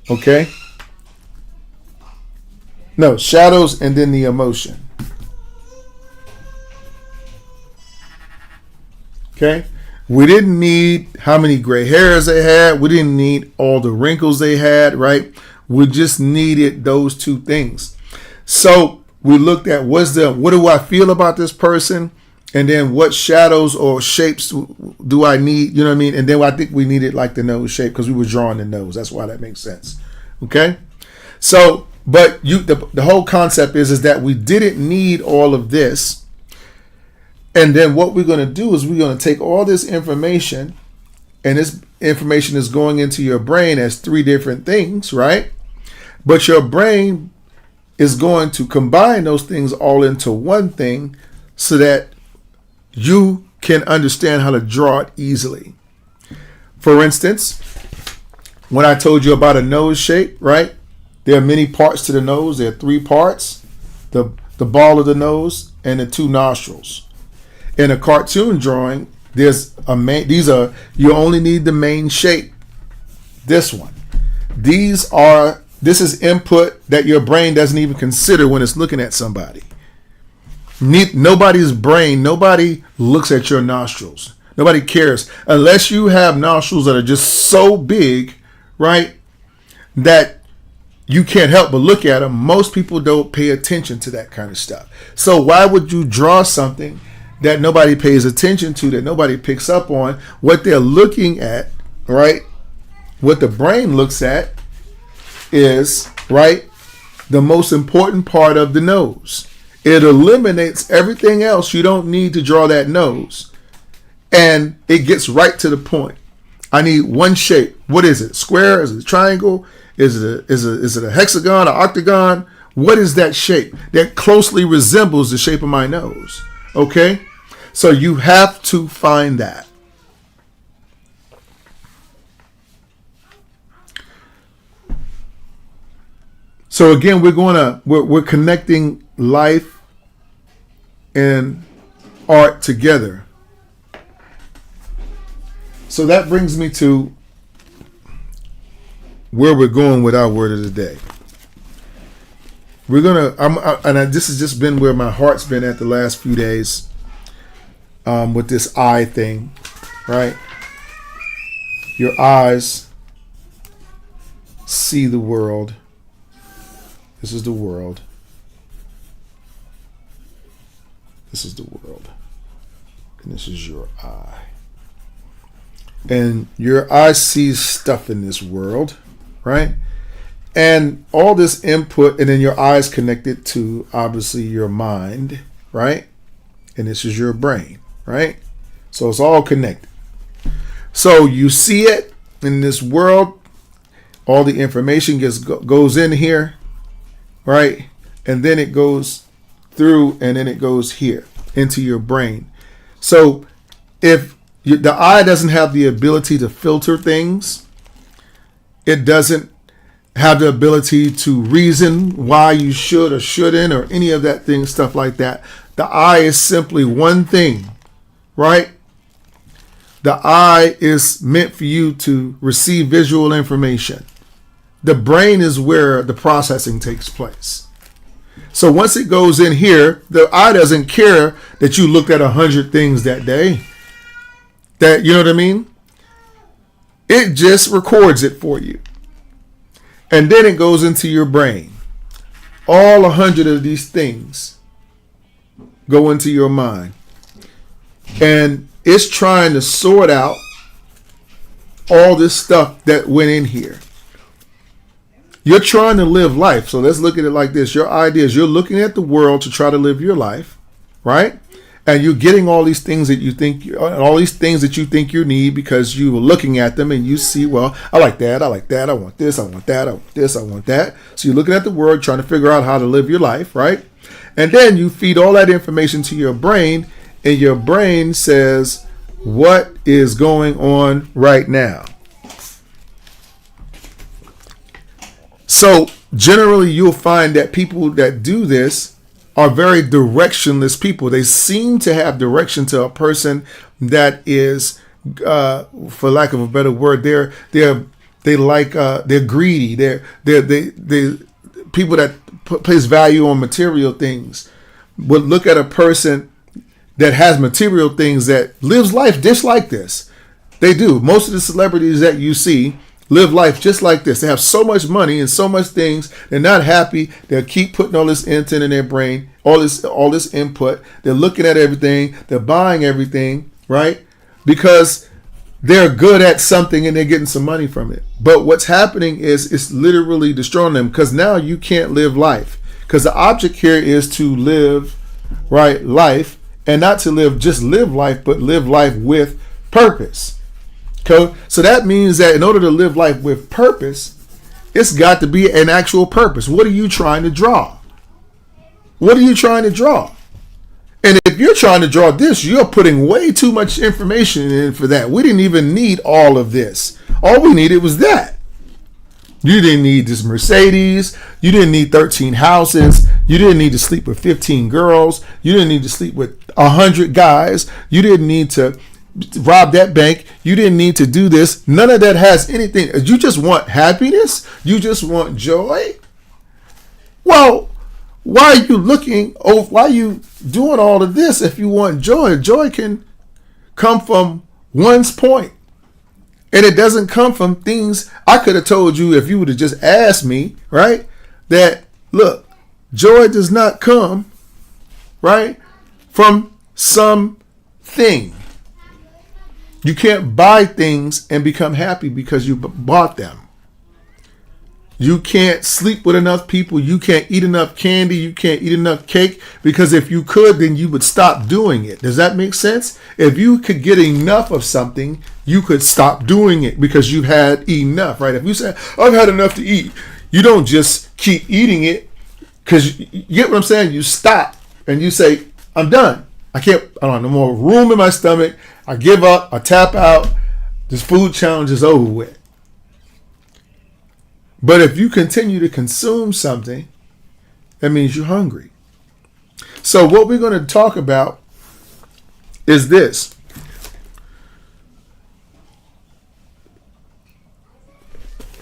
Okay? No, shadows and then the emotion. Okay? We didn't need how many gray hairs they had. We didn't need all the wrinkles they had, right? We just needed those 2 things. So we looked at what do I feel about this person? And then what shadows or shapes do I need? You know what I mean? And then I think we needed like the nose shape because we were drawing the nose. That's why that makes sense. Okay? So, but the whole concept is that we didn't need all of this. And then what we're going to do is we're going to take all this information, and this information is going into your brain as 3 different things, right? But your brain is going to combine those things all into one thing so that you can understand how to draw it easily. For instance, when I told you about a nose shape, right? There are many parts to the nose. There are 3 parts: the ball of the nose and the 2 nostrils. In a cartoon drawing, you only need the main shape. This one. This is input that your brain doesn't even consider when it's looking at somebody. Nobody's brain, nobody looks at your nostrils. Nobody cares. Unless you have nostrils that are just so big, right, that you can't help but look at them. Most people don't pay attention to that kind of stuff. So why would you draw something that nobody pays attention to, that nobody picks up on? What they're looking at, right, what the brain looks at is, right, the most important part of the nose. It eliminates everything else. You don't need to draw that nose. And it gets right to the point. I need one shape. What is it? Square? Is it a triangle? Is it a hexagon, an octagon? What is that shape that closely resembles the shape of my nose? Okay? So you have to find that. So again, we're connecting life and art together. So that brings me to where we're going with our word of the day. This has just been where my heart's been at the last few days, with this eye thing, right? Your eyes see the world. This is the world. This is the world. And this is your eye. And your eye sees stuff in this world, right? And all this input, and then your eye is connected to, obviously, your mind, right? And this is your brain, right? So it's all connected. So you see it in this world. All the information goes in here, right? And then it goes through, and then it goes here into your brain. So if the eye doesn't have the ability to filter things, it doesn't have the ability to reason why you should or shouldn't or any of that thing, stuff like that. The eye is simply one thing, right? The eye is meant for you to receive visual information. The brain is where the processing takes place. So once it goes in here, the eye doesn't care that you looked at 100 things that day. That, you know what I mean? It just records it for you. And then it goes into your brain. All 100 of these things go into your mind. And it's trying to sort out all this stuff that went in here. You're trying to live life. So let's look at it like this. Your idea is you're looking at the world to try to live your life, right? And you're getting all these things that you think, you need because you were looking at them and you see, well, I like that, I want this, I want that, I want this, I want that. So you're looking at the world, trying to figure out how to live your life, right? And then you feed all that information to your brain, and your brain says, what is going on right now? So generally you'll find that people that do this are very directionless people. They seem to have direction to a person that is, for lack of a better word, they're greedy. They're people that place value on material things. Would look at a person that has material things that lives life just like this. They do. Most of the celebrities that you see live life just like this. They have so much money and so much things. They're not happy. They'll keep putting all this intent in their brain, all this input. They're looking at everything. They're buying everything, right? Because they're good at something and they're getting some money from it. But what's happening is it's literally destroying them, because now you can't live life. Because the object here is to live, right, life, and not to live life, but live life with purpose. So that means that in order to live life with purpose, it's got to be an actual purpose. What are you trying to draw? What are you trying to draw? And if you're trying to draw this, you're putting way too much information in for that. We didn't even need all of this. All we needed was that. You didn't need this Mercedes. You didn't need 13 houses. You didn't need to sleep with 15 girls. You didn't need to sleep with 100 guys. You didn't need to rob that bank. You didn't need to do this. None of that has anything. You just want happiness. You just want joy. Well, why are you looking? Oh, why are you doing all of this if you want joy? Joy can come from one's point. And it doesn't come from things. I could have told you if you would have just asked me, right? That, look, joy does not come, right, from something. You can't buy things and become happy because you bought them. You can't sleep with enough people. You can't eat enough candy. You can't eat enough cake, because if you could, then you would stop doing it. Does that make sense? If you could get enough of something, you could stop doing it because you've had enough, right? If you say, I've had enough to eat, you don't just keep eating it, because you get what I'm saying? You stop and you say, I'm done. I don't have no more room in my stomach. I give up. I tap out. This food challenge is over with. But if you continue to consume something, that means you're hungry. So what we're going to talk about is this.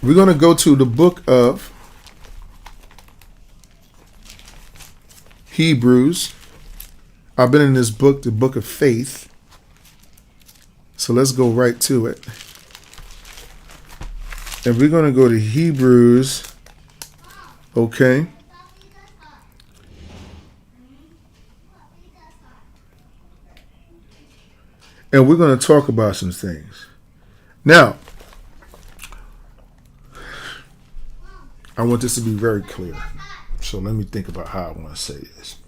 We're going to go to the book of Hebrews. I've been in this book, the book of faith. So let's go right to it. And we're going to go to Hebrews, okay? And we're going to talk about some things. Now, I want this to be very clear. So let me think about how I want to say this.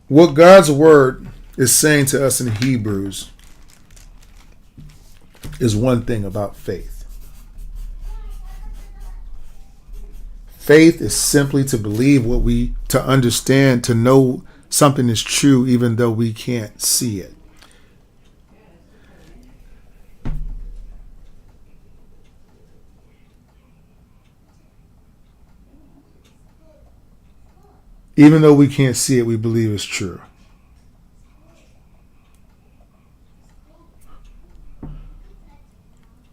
What God's word is saying to us in Hebrews is one thing about faith. Faith is simply to believe to understand, to know something is true even though we can't see it. Even though we can't see it, we believe it's true.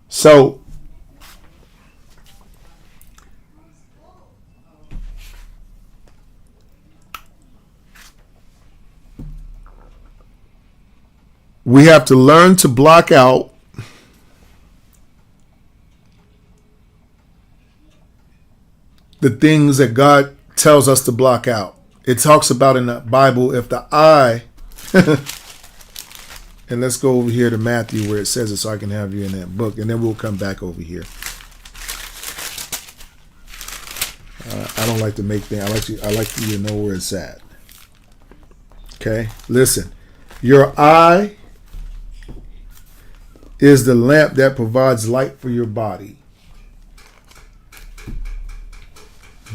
So, we have to learn to block out the things that God tells us to block out. It talks about in the Bible, if the eye, and let's go over here to Matthew where it says it so I can have you in that book, and then we'll come back over here. I don't like to make things. I like you to know where it's at. Okay, listen. Your eye is the lamp that provides light for your body.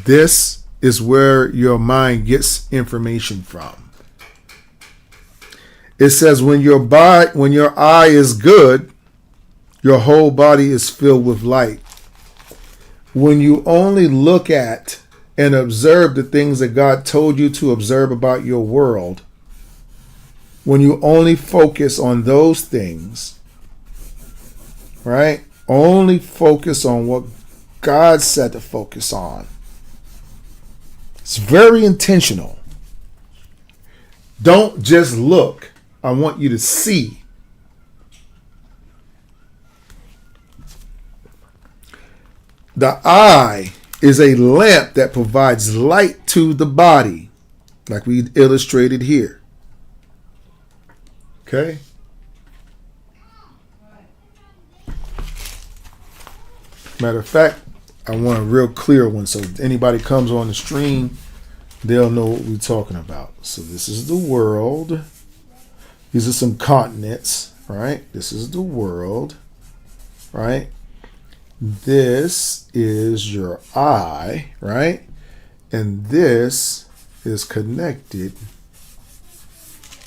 This is where your mind gets information from. It says when your eye is good, your whole body is filled with light. When you only look at and observe the things that God told you to observe about your world, when you only focus on those things, right? Only focus on what God said to focus on. It's very intentional. Don't just look. I want you to see. The eye is a lamp that provides light to the body, like we illustrated here. Okay? Matter of fact, I want a real clear one so if anybody comes on the stream, they'll know what we're talking about. So this is the world. These are some continents, right? This is the world, right? This is your eye, right? And this is connected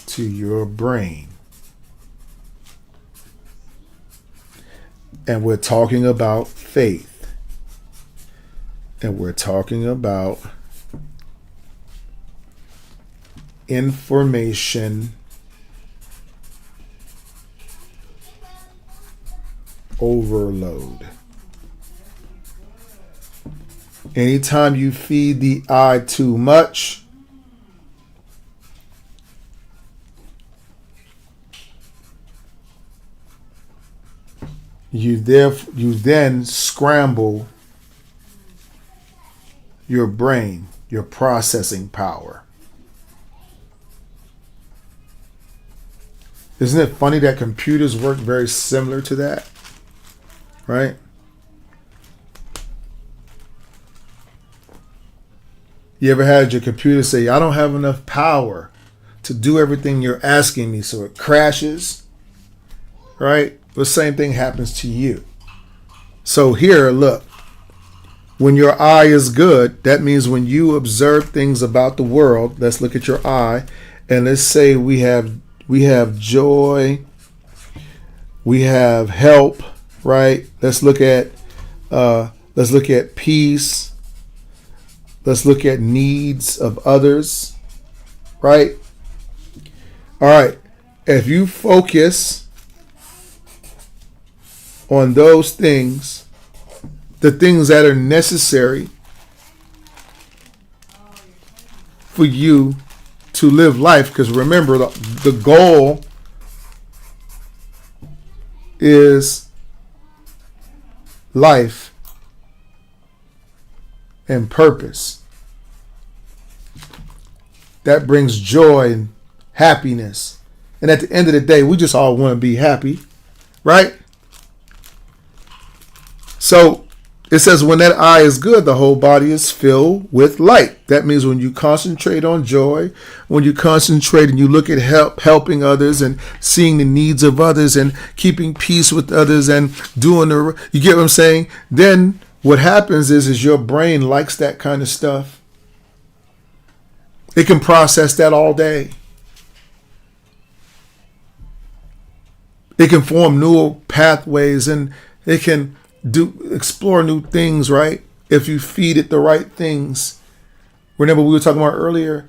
to your brain. And we're talking about faith. And we're talking about information overload. Anytime you feed the eye too much, you then scramble your brain, your processing power. Isn't it funny that computers work very similar to that? Right? You ever had your computer say, I don't have enough power to do everything you're asking me, so it crashes? Right? The same thing happens to you. So here, look. When your eye is good, that means when you observe things about the world, let's look at your eye, and let's say we have joy, we have help, right? Let's look at peace. Let's look at needs of others, right? All right. If you focus on those things, the things that are necessary for you to live life, because remember, the goal is life and purpose. That brings joy and happiness. And at the end of the day, we just all want to be happy, right? So it says when that eye is good, the whole body is filled with light. That means when you concentrate on joy, when you concentrate and you look at helping others and seeing the needs of others and keeping peace with others and you get what I'm saying? Then what happens is your brain likes that kind of stuff. It can process that all day. It can form neural pathways and it can explore new things, right? If you feed it the right things. Remember we were talking about earlier,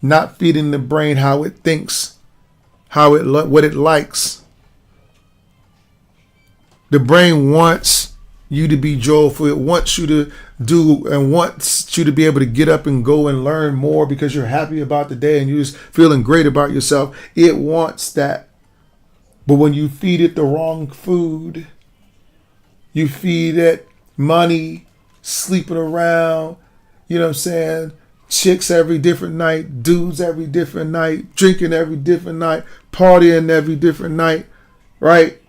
not feeding the brain how it thinks, what it likes. The brain wants you to be joyful. It wants you to do and wants you to be able to get up and go and learn more because you're happy about the day and you're just feeling great about yourself. It wants that. But when you feed it the wrong food, you feed it money, sleeping around, you know what I'm saying? Chicks every different night, dudes every different night, drinking every different night, partying every different night, right?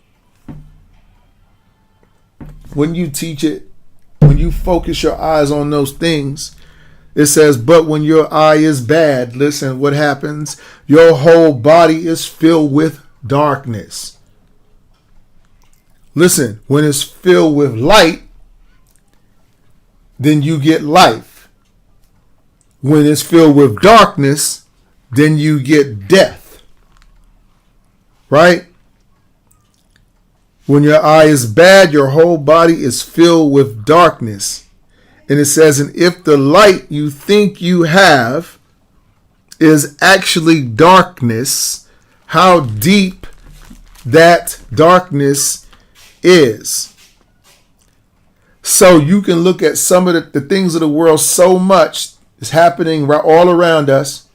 When you teach it, when you focus your eyes on those things, it says, but when your eye is bad, listen, what happens? Your whole body is filled with darkness. Listen, when it's filled with light, then you get life. When it's filled with darkness, then you get death. Right? When your eye is bad, your whole body is filled with darkness. And it says, and if the light you think you have is actually darkness, how deep that darkness is. So you can look at some of the things of the world, so much is happening all around us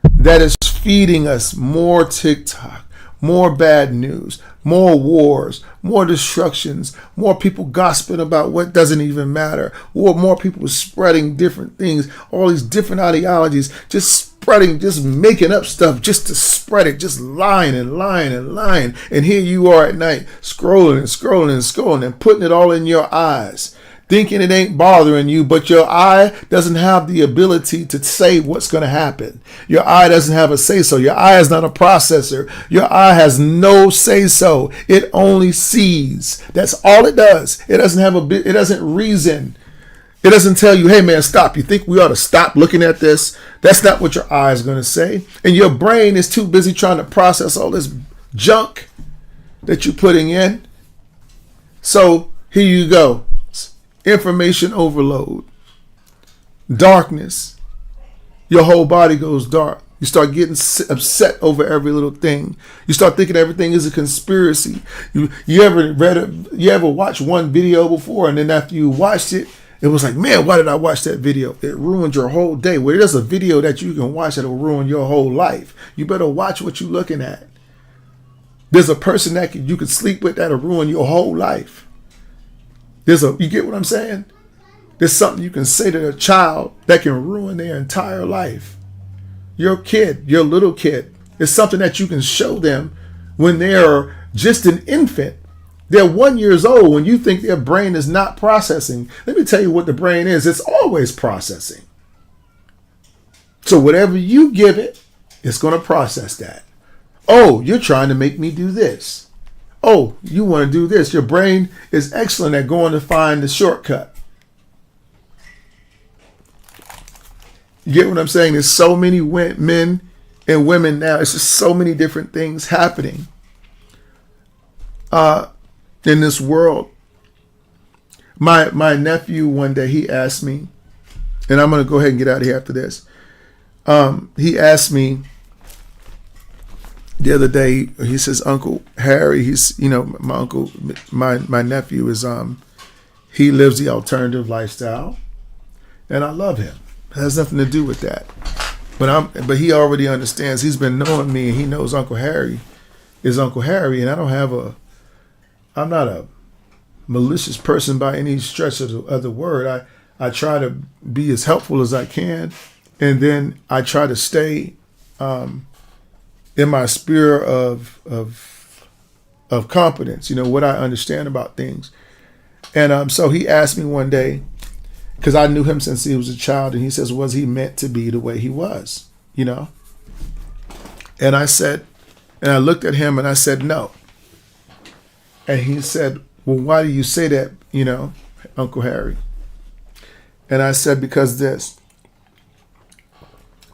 that is feeding us more TikTok, more bad news, more wars, more destructions, more people gossiping about what doesn't even matter, or more people spreading different things, all these different ideologies, just spreading, just making up stuff just to spread it, just lying and lying and lying. And here you are at night scrolling and scrolling and scrolling and putting it all in your eyes, thinking it ain't bothering you, but your eye doesn't have the ability to say what's going to happen. Your eye doesn't have a say-so. Your eye is not a processor. Your eye has no say-so. It only sees. That's all it does. It doesn't have it doesn't reason. It doesn't tell you, hey man, stop. You think we ought to stop looking at this? That's not what your eye is going to say. And your brain is too busy trying to process all this junk that you're putting in. So here you go. Information overload, darkness. Your whole body goes dark. You start getting upset over every little thing. You start thinking everything is a conspiracy. You ever watched one video before, and then after you watched it, it was like, man, why did I watch that video? It ruined your whole day. Well, there's a video that you can watch that'll ruin your whole life. You better watch what you're looking at. There's a person that you could sleep with that'll ruin your whole life. You get what I'm saying? There's something you can say to a child that can ruin their entire life. Your kid, your little kid, is something that you can show them when they're just an infant. They're 1 year old when you think their brain is not processing. Let me tell you what the brain is. It's always processing. So whatever you give it, it's going to process that. Oh, you're trying to make me do this. Oh, you want to do this. Your brain is excellent at going to find the shortcut. You get what I'm saying? There's so many men and women now. It's just so many different things happening in this world. My nephew one day, he asked me, and I'm going to go ahead and get out of here after this. He asked me the other day, he says, Uncle Harry, he's, my uncle, my nephew is, he lives the alternative lifestyle, and I love him. It has nothing to do with that. But he already understands. He's been knowing me, and he knows Uncle Harry is Uncle Harry, and I'm not a malicious person by any stretch of the word. I try to be as helpful as I can, and then I try to stay in my sphere of competence, what I understand about things. And so he asked me one day, because I knew him since he was a child, and he says, was he meant to be the way he was, And I said, and I looked at him and I said, no. And he said, well, why do you say that, Uncle Harry? And I said, because this.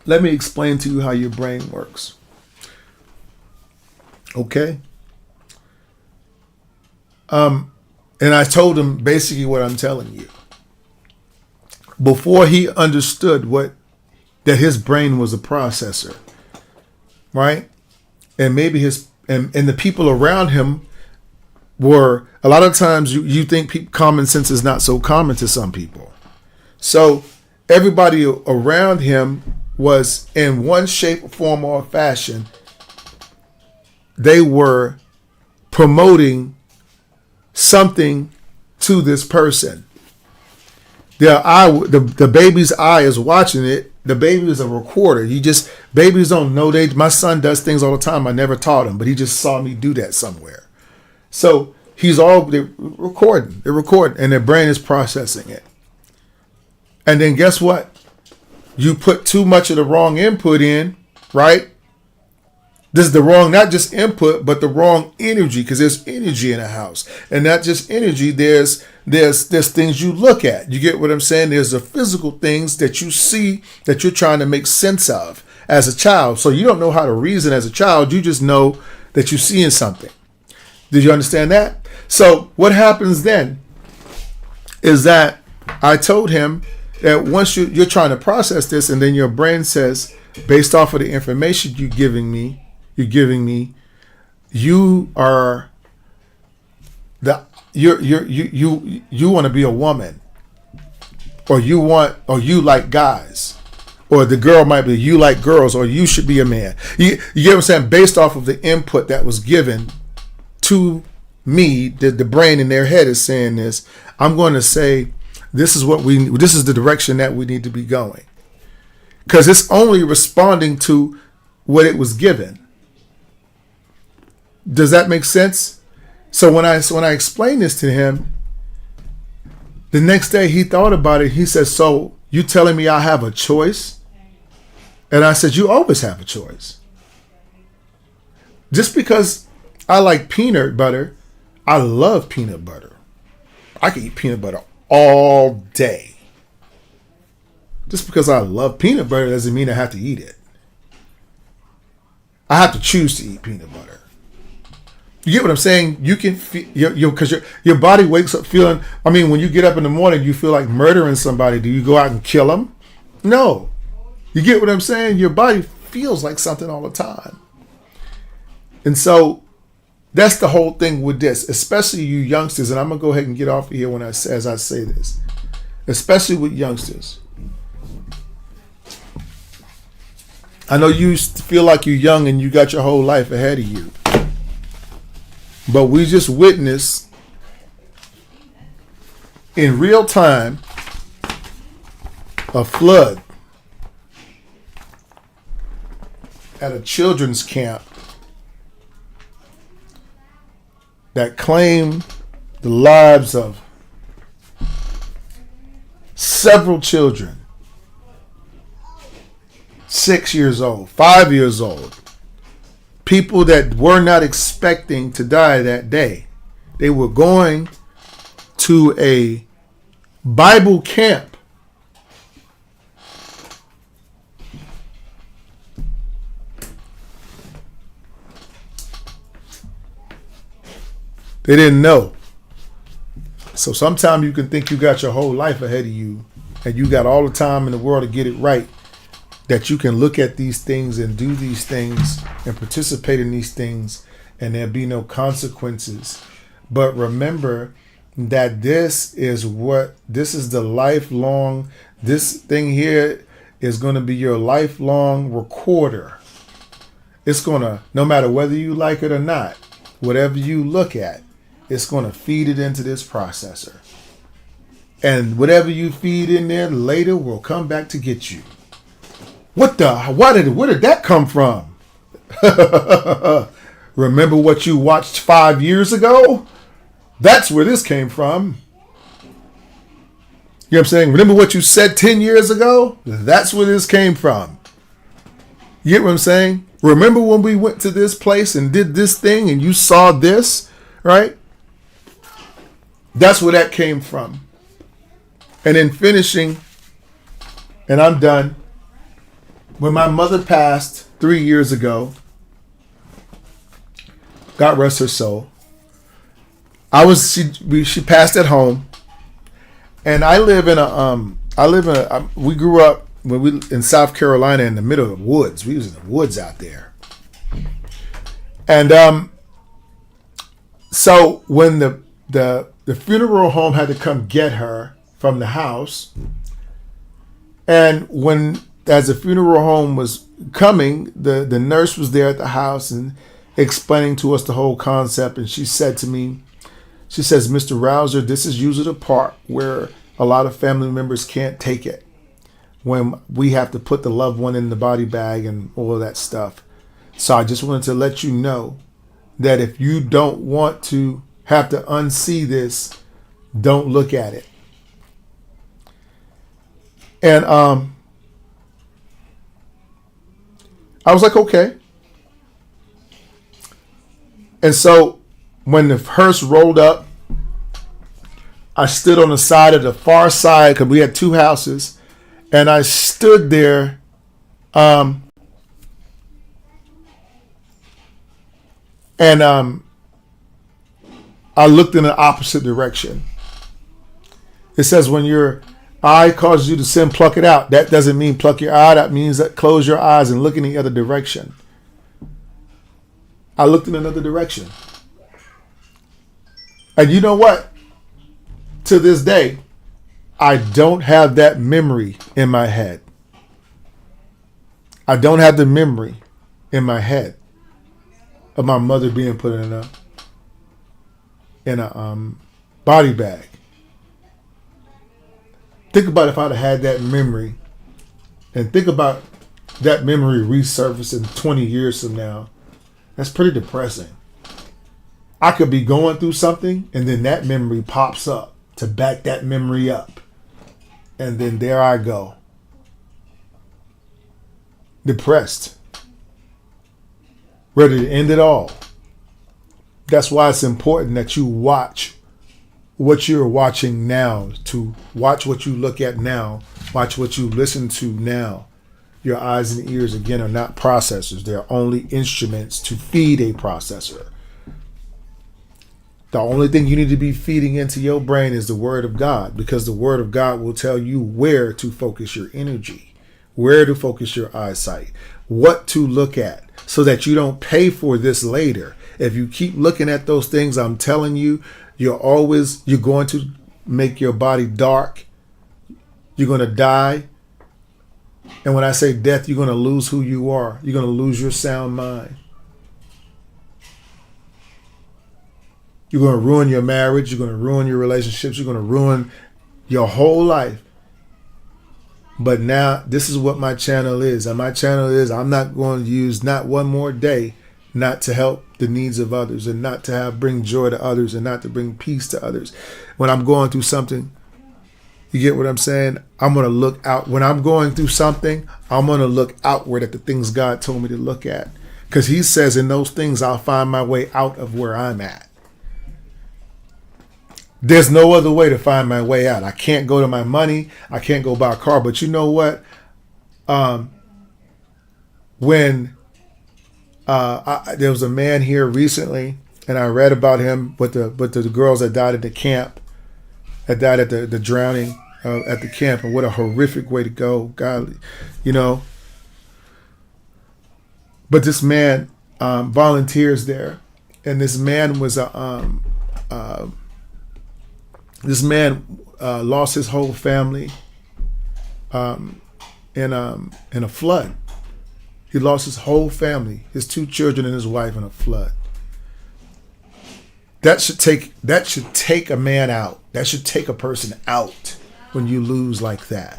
Let me explain to you how your brain works. Okay? And I told him basically what I'm telling you. Before he understood that his brain was a processor, right? And maybe and the people around him were, a lot of times you think common sense is not so common to some people. So everybody around him was, in one shape, form, or fashion, they were promoting something to this person. The baby's eye is watching it. The baby is a recorder. Babies don't know. My son does things all the time. I never taught him, but he just saw me do that somewhere. So they're recording, and their brain is processing it. And then guess what? You put too much of the wrong input in, right? This is the wrong, not just input, but the wrong energy, because there's energy in a house. And not just energy, there's things you look at. You get what I'm saying? There's the physical things that you see that you're trying to make sense of as a child. So you don't know how to reason as a child. You just know that you're seeing something. Did you understand that? So what happens then is that I told him that once you're trying to process this, and then your brain says, based off of the information you're giving me, you are you want to be a woman, or you like guys, or the girl might be you like girls, or you should be a man. You get what I'm saying? Based off of the input that was given to me, the brain in their head is saying this. I'm going to say this is the direction that we need to be going, because it's only responding to what it was given. Does that make sense? So when I explained this to him, the next day he thought about it. He said, so you telling me I have a choice? And I said, you always have a choice. Just because I like peanut butter, I love peanut butter. I can eat peanut butter all day. Just because I love peanut butter doesn't mean I have to eat it. I have to choose to eat peanut butter. You get what I'm saying? You can feel, because your body wakes up feeling, when you get up in the morning, you feel like murdering somebody. Do you go out and kill them? No. You get what I'm saying? Your body feels like something all the time. And so that's the whole thing with this, especially you youngsters. And I'm going to go ahead and get off of here as I say this, especially with youngsters. I know you feel like you're young and you got your whole life ahead of you. But we just witnessed in real time a flood at a children's camp that claimed the lives of several children, 6 years old, 5 years old, people that were not expecting to die that day. They were going to a Bible camp. They didn't know. So sometimes you can think you got your whole life ahead of you and you got all the time in the world to get it right, that you can look at these things and do these things and participate in these things and there'll be no consequences. But remember that this is the lifelong, this thing here is going to be your lifelong recorder. It's going to, no matter whether you like it or not, whatever you look at, it's going to feed it into this processor. And whatever you feed in there later will come back to get you. Where did that come from? Remember what you watched 5 years ago? That's where this came from. You know what I'm saying? Remember what you said 10 years ago? That's where this came from. You get what I'm saying? Remember when we went to this place and did this thing and you saw this, right? That's where that came from. And in finishing, and I'm done, when my mother passed 3 years ago, God rest her soul, she passed at home, and we grew up in South Carolina in the middle of the woods. We was in the woods out there. And so when the funeral home had to come get her from the house, and as the funeral home was coming, the nurse was there at the house and explaining to us the whole concept, and she said to me, she says, "Mr. Rouser, this is usually the part where a lot of family members can't take it, when we have to put the loved one in the body bag and all of that stuff. So I just wanted to let you know that if you don't want to have to unsee this, don't look at it." And I was like, okay. And so when the hearse rolled up, I stood on the side of the far side, because we had two houses, and I stood there and I looked in the opposite direction. It says when your eye causes you to sin, pluck it out. That doesn't mean pluck your eye. That means that close your eyes and look in the other direction. I looked in another direction. And you know what? To this day, I don't have that memory in my head. I don't have the memory in my head of my mother being put in a body bag. Think about if I'd have had that memory, and think about that memory resurfacing 20 years from now. That's pretty depressing. I could be going through something, and then that memory pops up to back that memory up. And then there I go. Depressed. Ready to end it all. That's why it's important that you watch what you're watching now, to watch what you look at now, watch what you listen to now. Your eyes and ears, again, are not processors. They're only instruments to feed a processor. The only thing you need to be feeding into your brain is the Word of God, because the Word of God will tell you where to focus your energy, where to focus your eyesight, what to look at, so that you don't pay for this later. If you keep looking at those things, I'm telling you, you're going to make your body dark. You're going to die. And when I say death, you're going to lose who you are. You're going to lose your sound mind. You're going to ruin your marriage. You're going to ruin your relationships. You're going to ruin your whole life But now this is what my channel is. And my channel is, I'm not going to use not one more day not to help the needs of others, and not to bring joy to others, and not to bring peace to others. When I'm going through something, you get what I'm saying? I'm going to look out. When I'm going through something, I'm going to look outward at the things God told me to look at. Because he says in those things, I'll find my way out of where I'm at. There's no other way to find my way out. I can't go to my money. I can't go buy a car. But you know what? There was a man here recently, and I read about him with the girls that died at the camp, that died at the drowning at the camp, and what a horrific way to go, God, you know. But this man volunteers there, and this man was lost his whole family in a flood. He lost his whole family, his 2 children and his wife, in a flood. That should take a man out. That should take a person out when you lose like that.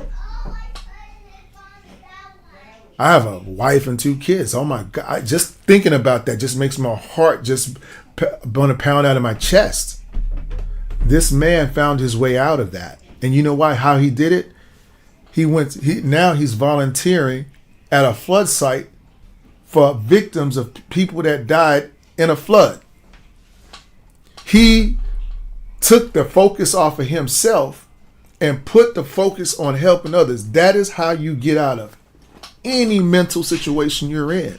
I have a wife and 2 kids. Oh my God! Just thinking about that just makes my heart just want to pound out of my chest. This man found his way out of that, and you know why? How he did it? Now he's volunteering at a flood site for victims of people that died in a flood. He took the focus off of himself and put the focus on helping others. That is how you get out of any mental situation you're in.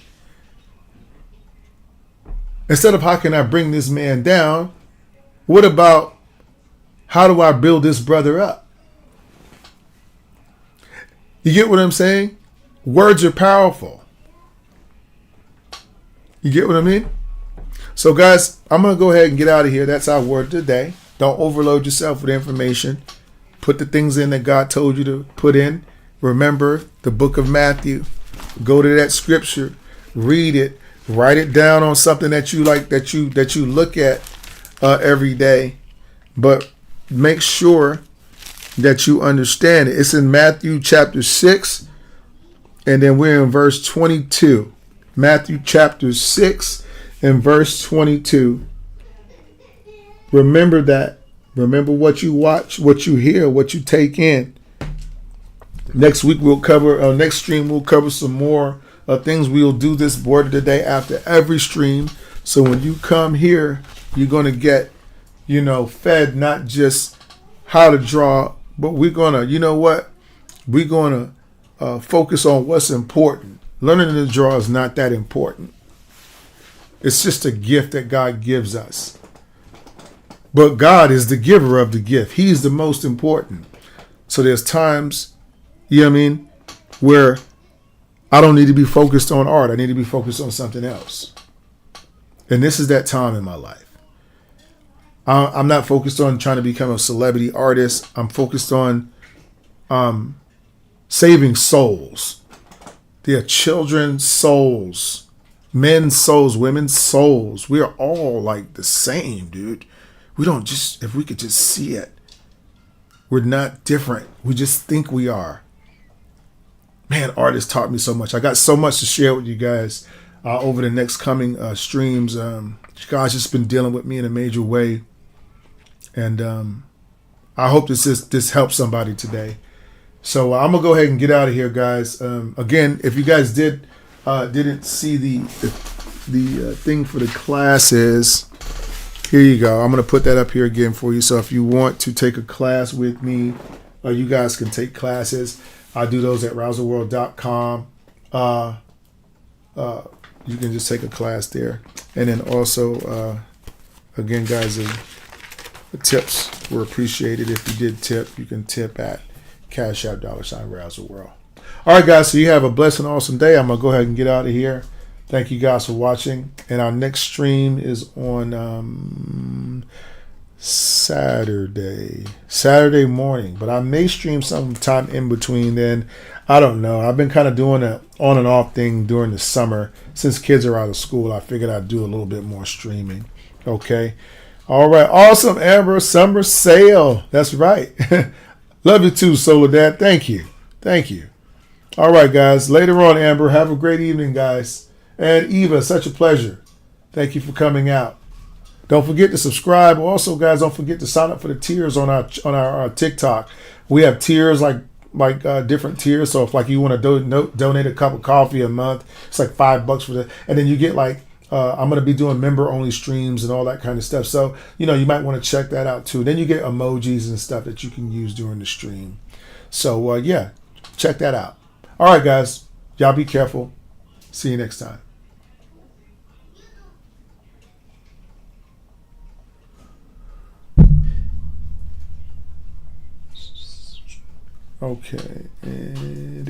Instead of how can I bring this man down, what about how do I build this brother up? You get what I'm saying? Words are powerful. You get what I mean? So guys, I'm going to go ahead and get out of here. That's our word today. Don't overload yourself with information. Put the things in that God told you to put in. Remember the book of Matthew. Go to that scripture. Read it. Write it down on something that you like, that you look at every day. But make sure that you understand it. It's in Matthew chapter 6. And then we're in verse 22. Matthew chapter 6 and verse 22. Remember that. Remember what you watch, what you hear, what you take in. Next week next stream we'll cover some more things. We'll do this word of the day after every stream. So when you come here, you're going to get, fed not just how to draw, but we're going to, we're going to focus on what's important. Learning to draw is not that important. It's just a gift that God gives us. But God is the giver of the gift. He's the most important. So there's times, where I don't need to be focused on art. I need to be focused on something else. And this is that time in my life. I'm not focused on trying to become a celebrity artist. I'm focused on saving souls. They are children's souls, men's souls, women's souls. We are all like the same, dude. We don't if we could just see it. We're not different. We just think we are. Man, art has taught me so much. I got so much to share with you guys over the next coming streams. God's just been dealing with me in a major way. And I hope this helps somebody today. So I'm gonna go ahead and get out of here, guys. Again, if you guys didn't see the thing for the classes, here you go. I'm gonna put that up here again for you. So if you want to take a class with me, you guys can take classes. I do those at rouserworld.com. You can just take a class there, and then also, again, guys, the tips were appreciated. If you did tip, you can tip at Cash App $Rouserworld. All right, guys. So you have a blessed and awesome day. I'm gonna go ahead and get out of here. Thank you guys for watching. And our next stream is on Saturday morning. But I may stream sometime in between then. I don't know. I've been kind of doing an on and off thing during the summer. Since kids are out of school, I figured I'd do a little bit more streaming. Okay. All right. Awesome, Amber. Summer sale. That's right. Love you too, Solar Dad. Thank you. Thank you. All right, guys. Later on, Amber. Have a great evening, guys. And Eva, such a pleasure. Thank you for coming out. Don't forget to subscribe. Also, guys, don't forget to sign up for the tiers on our TikTok. We have tiers like different tiers. So if like you want to donate a cup of coffee a month, it's like $5 for that, and then you get like I'm going to be doing member only streams and all that kind of stuff. So you might want to check that out too. Then you get emojis and stuff that you can use during the stream. So yeah, check that out. All right, guys, y'all be careful. See you next time. Okay. And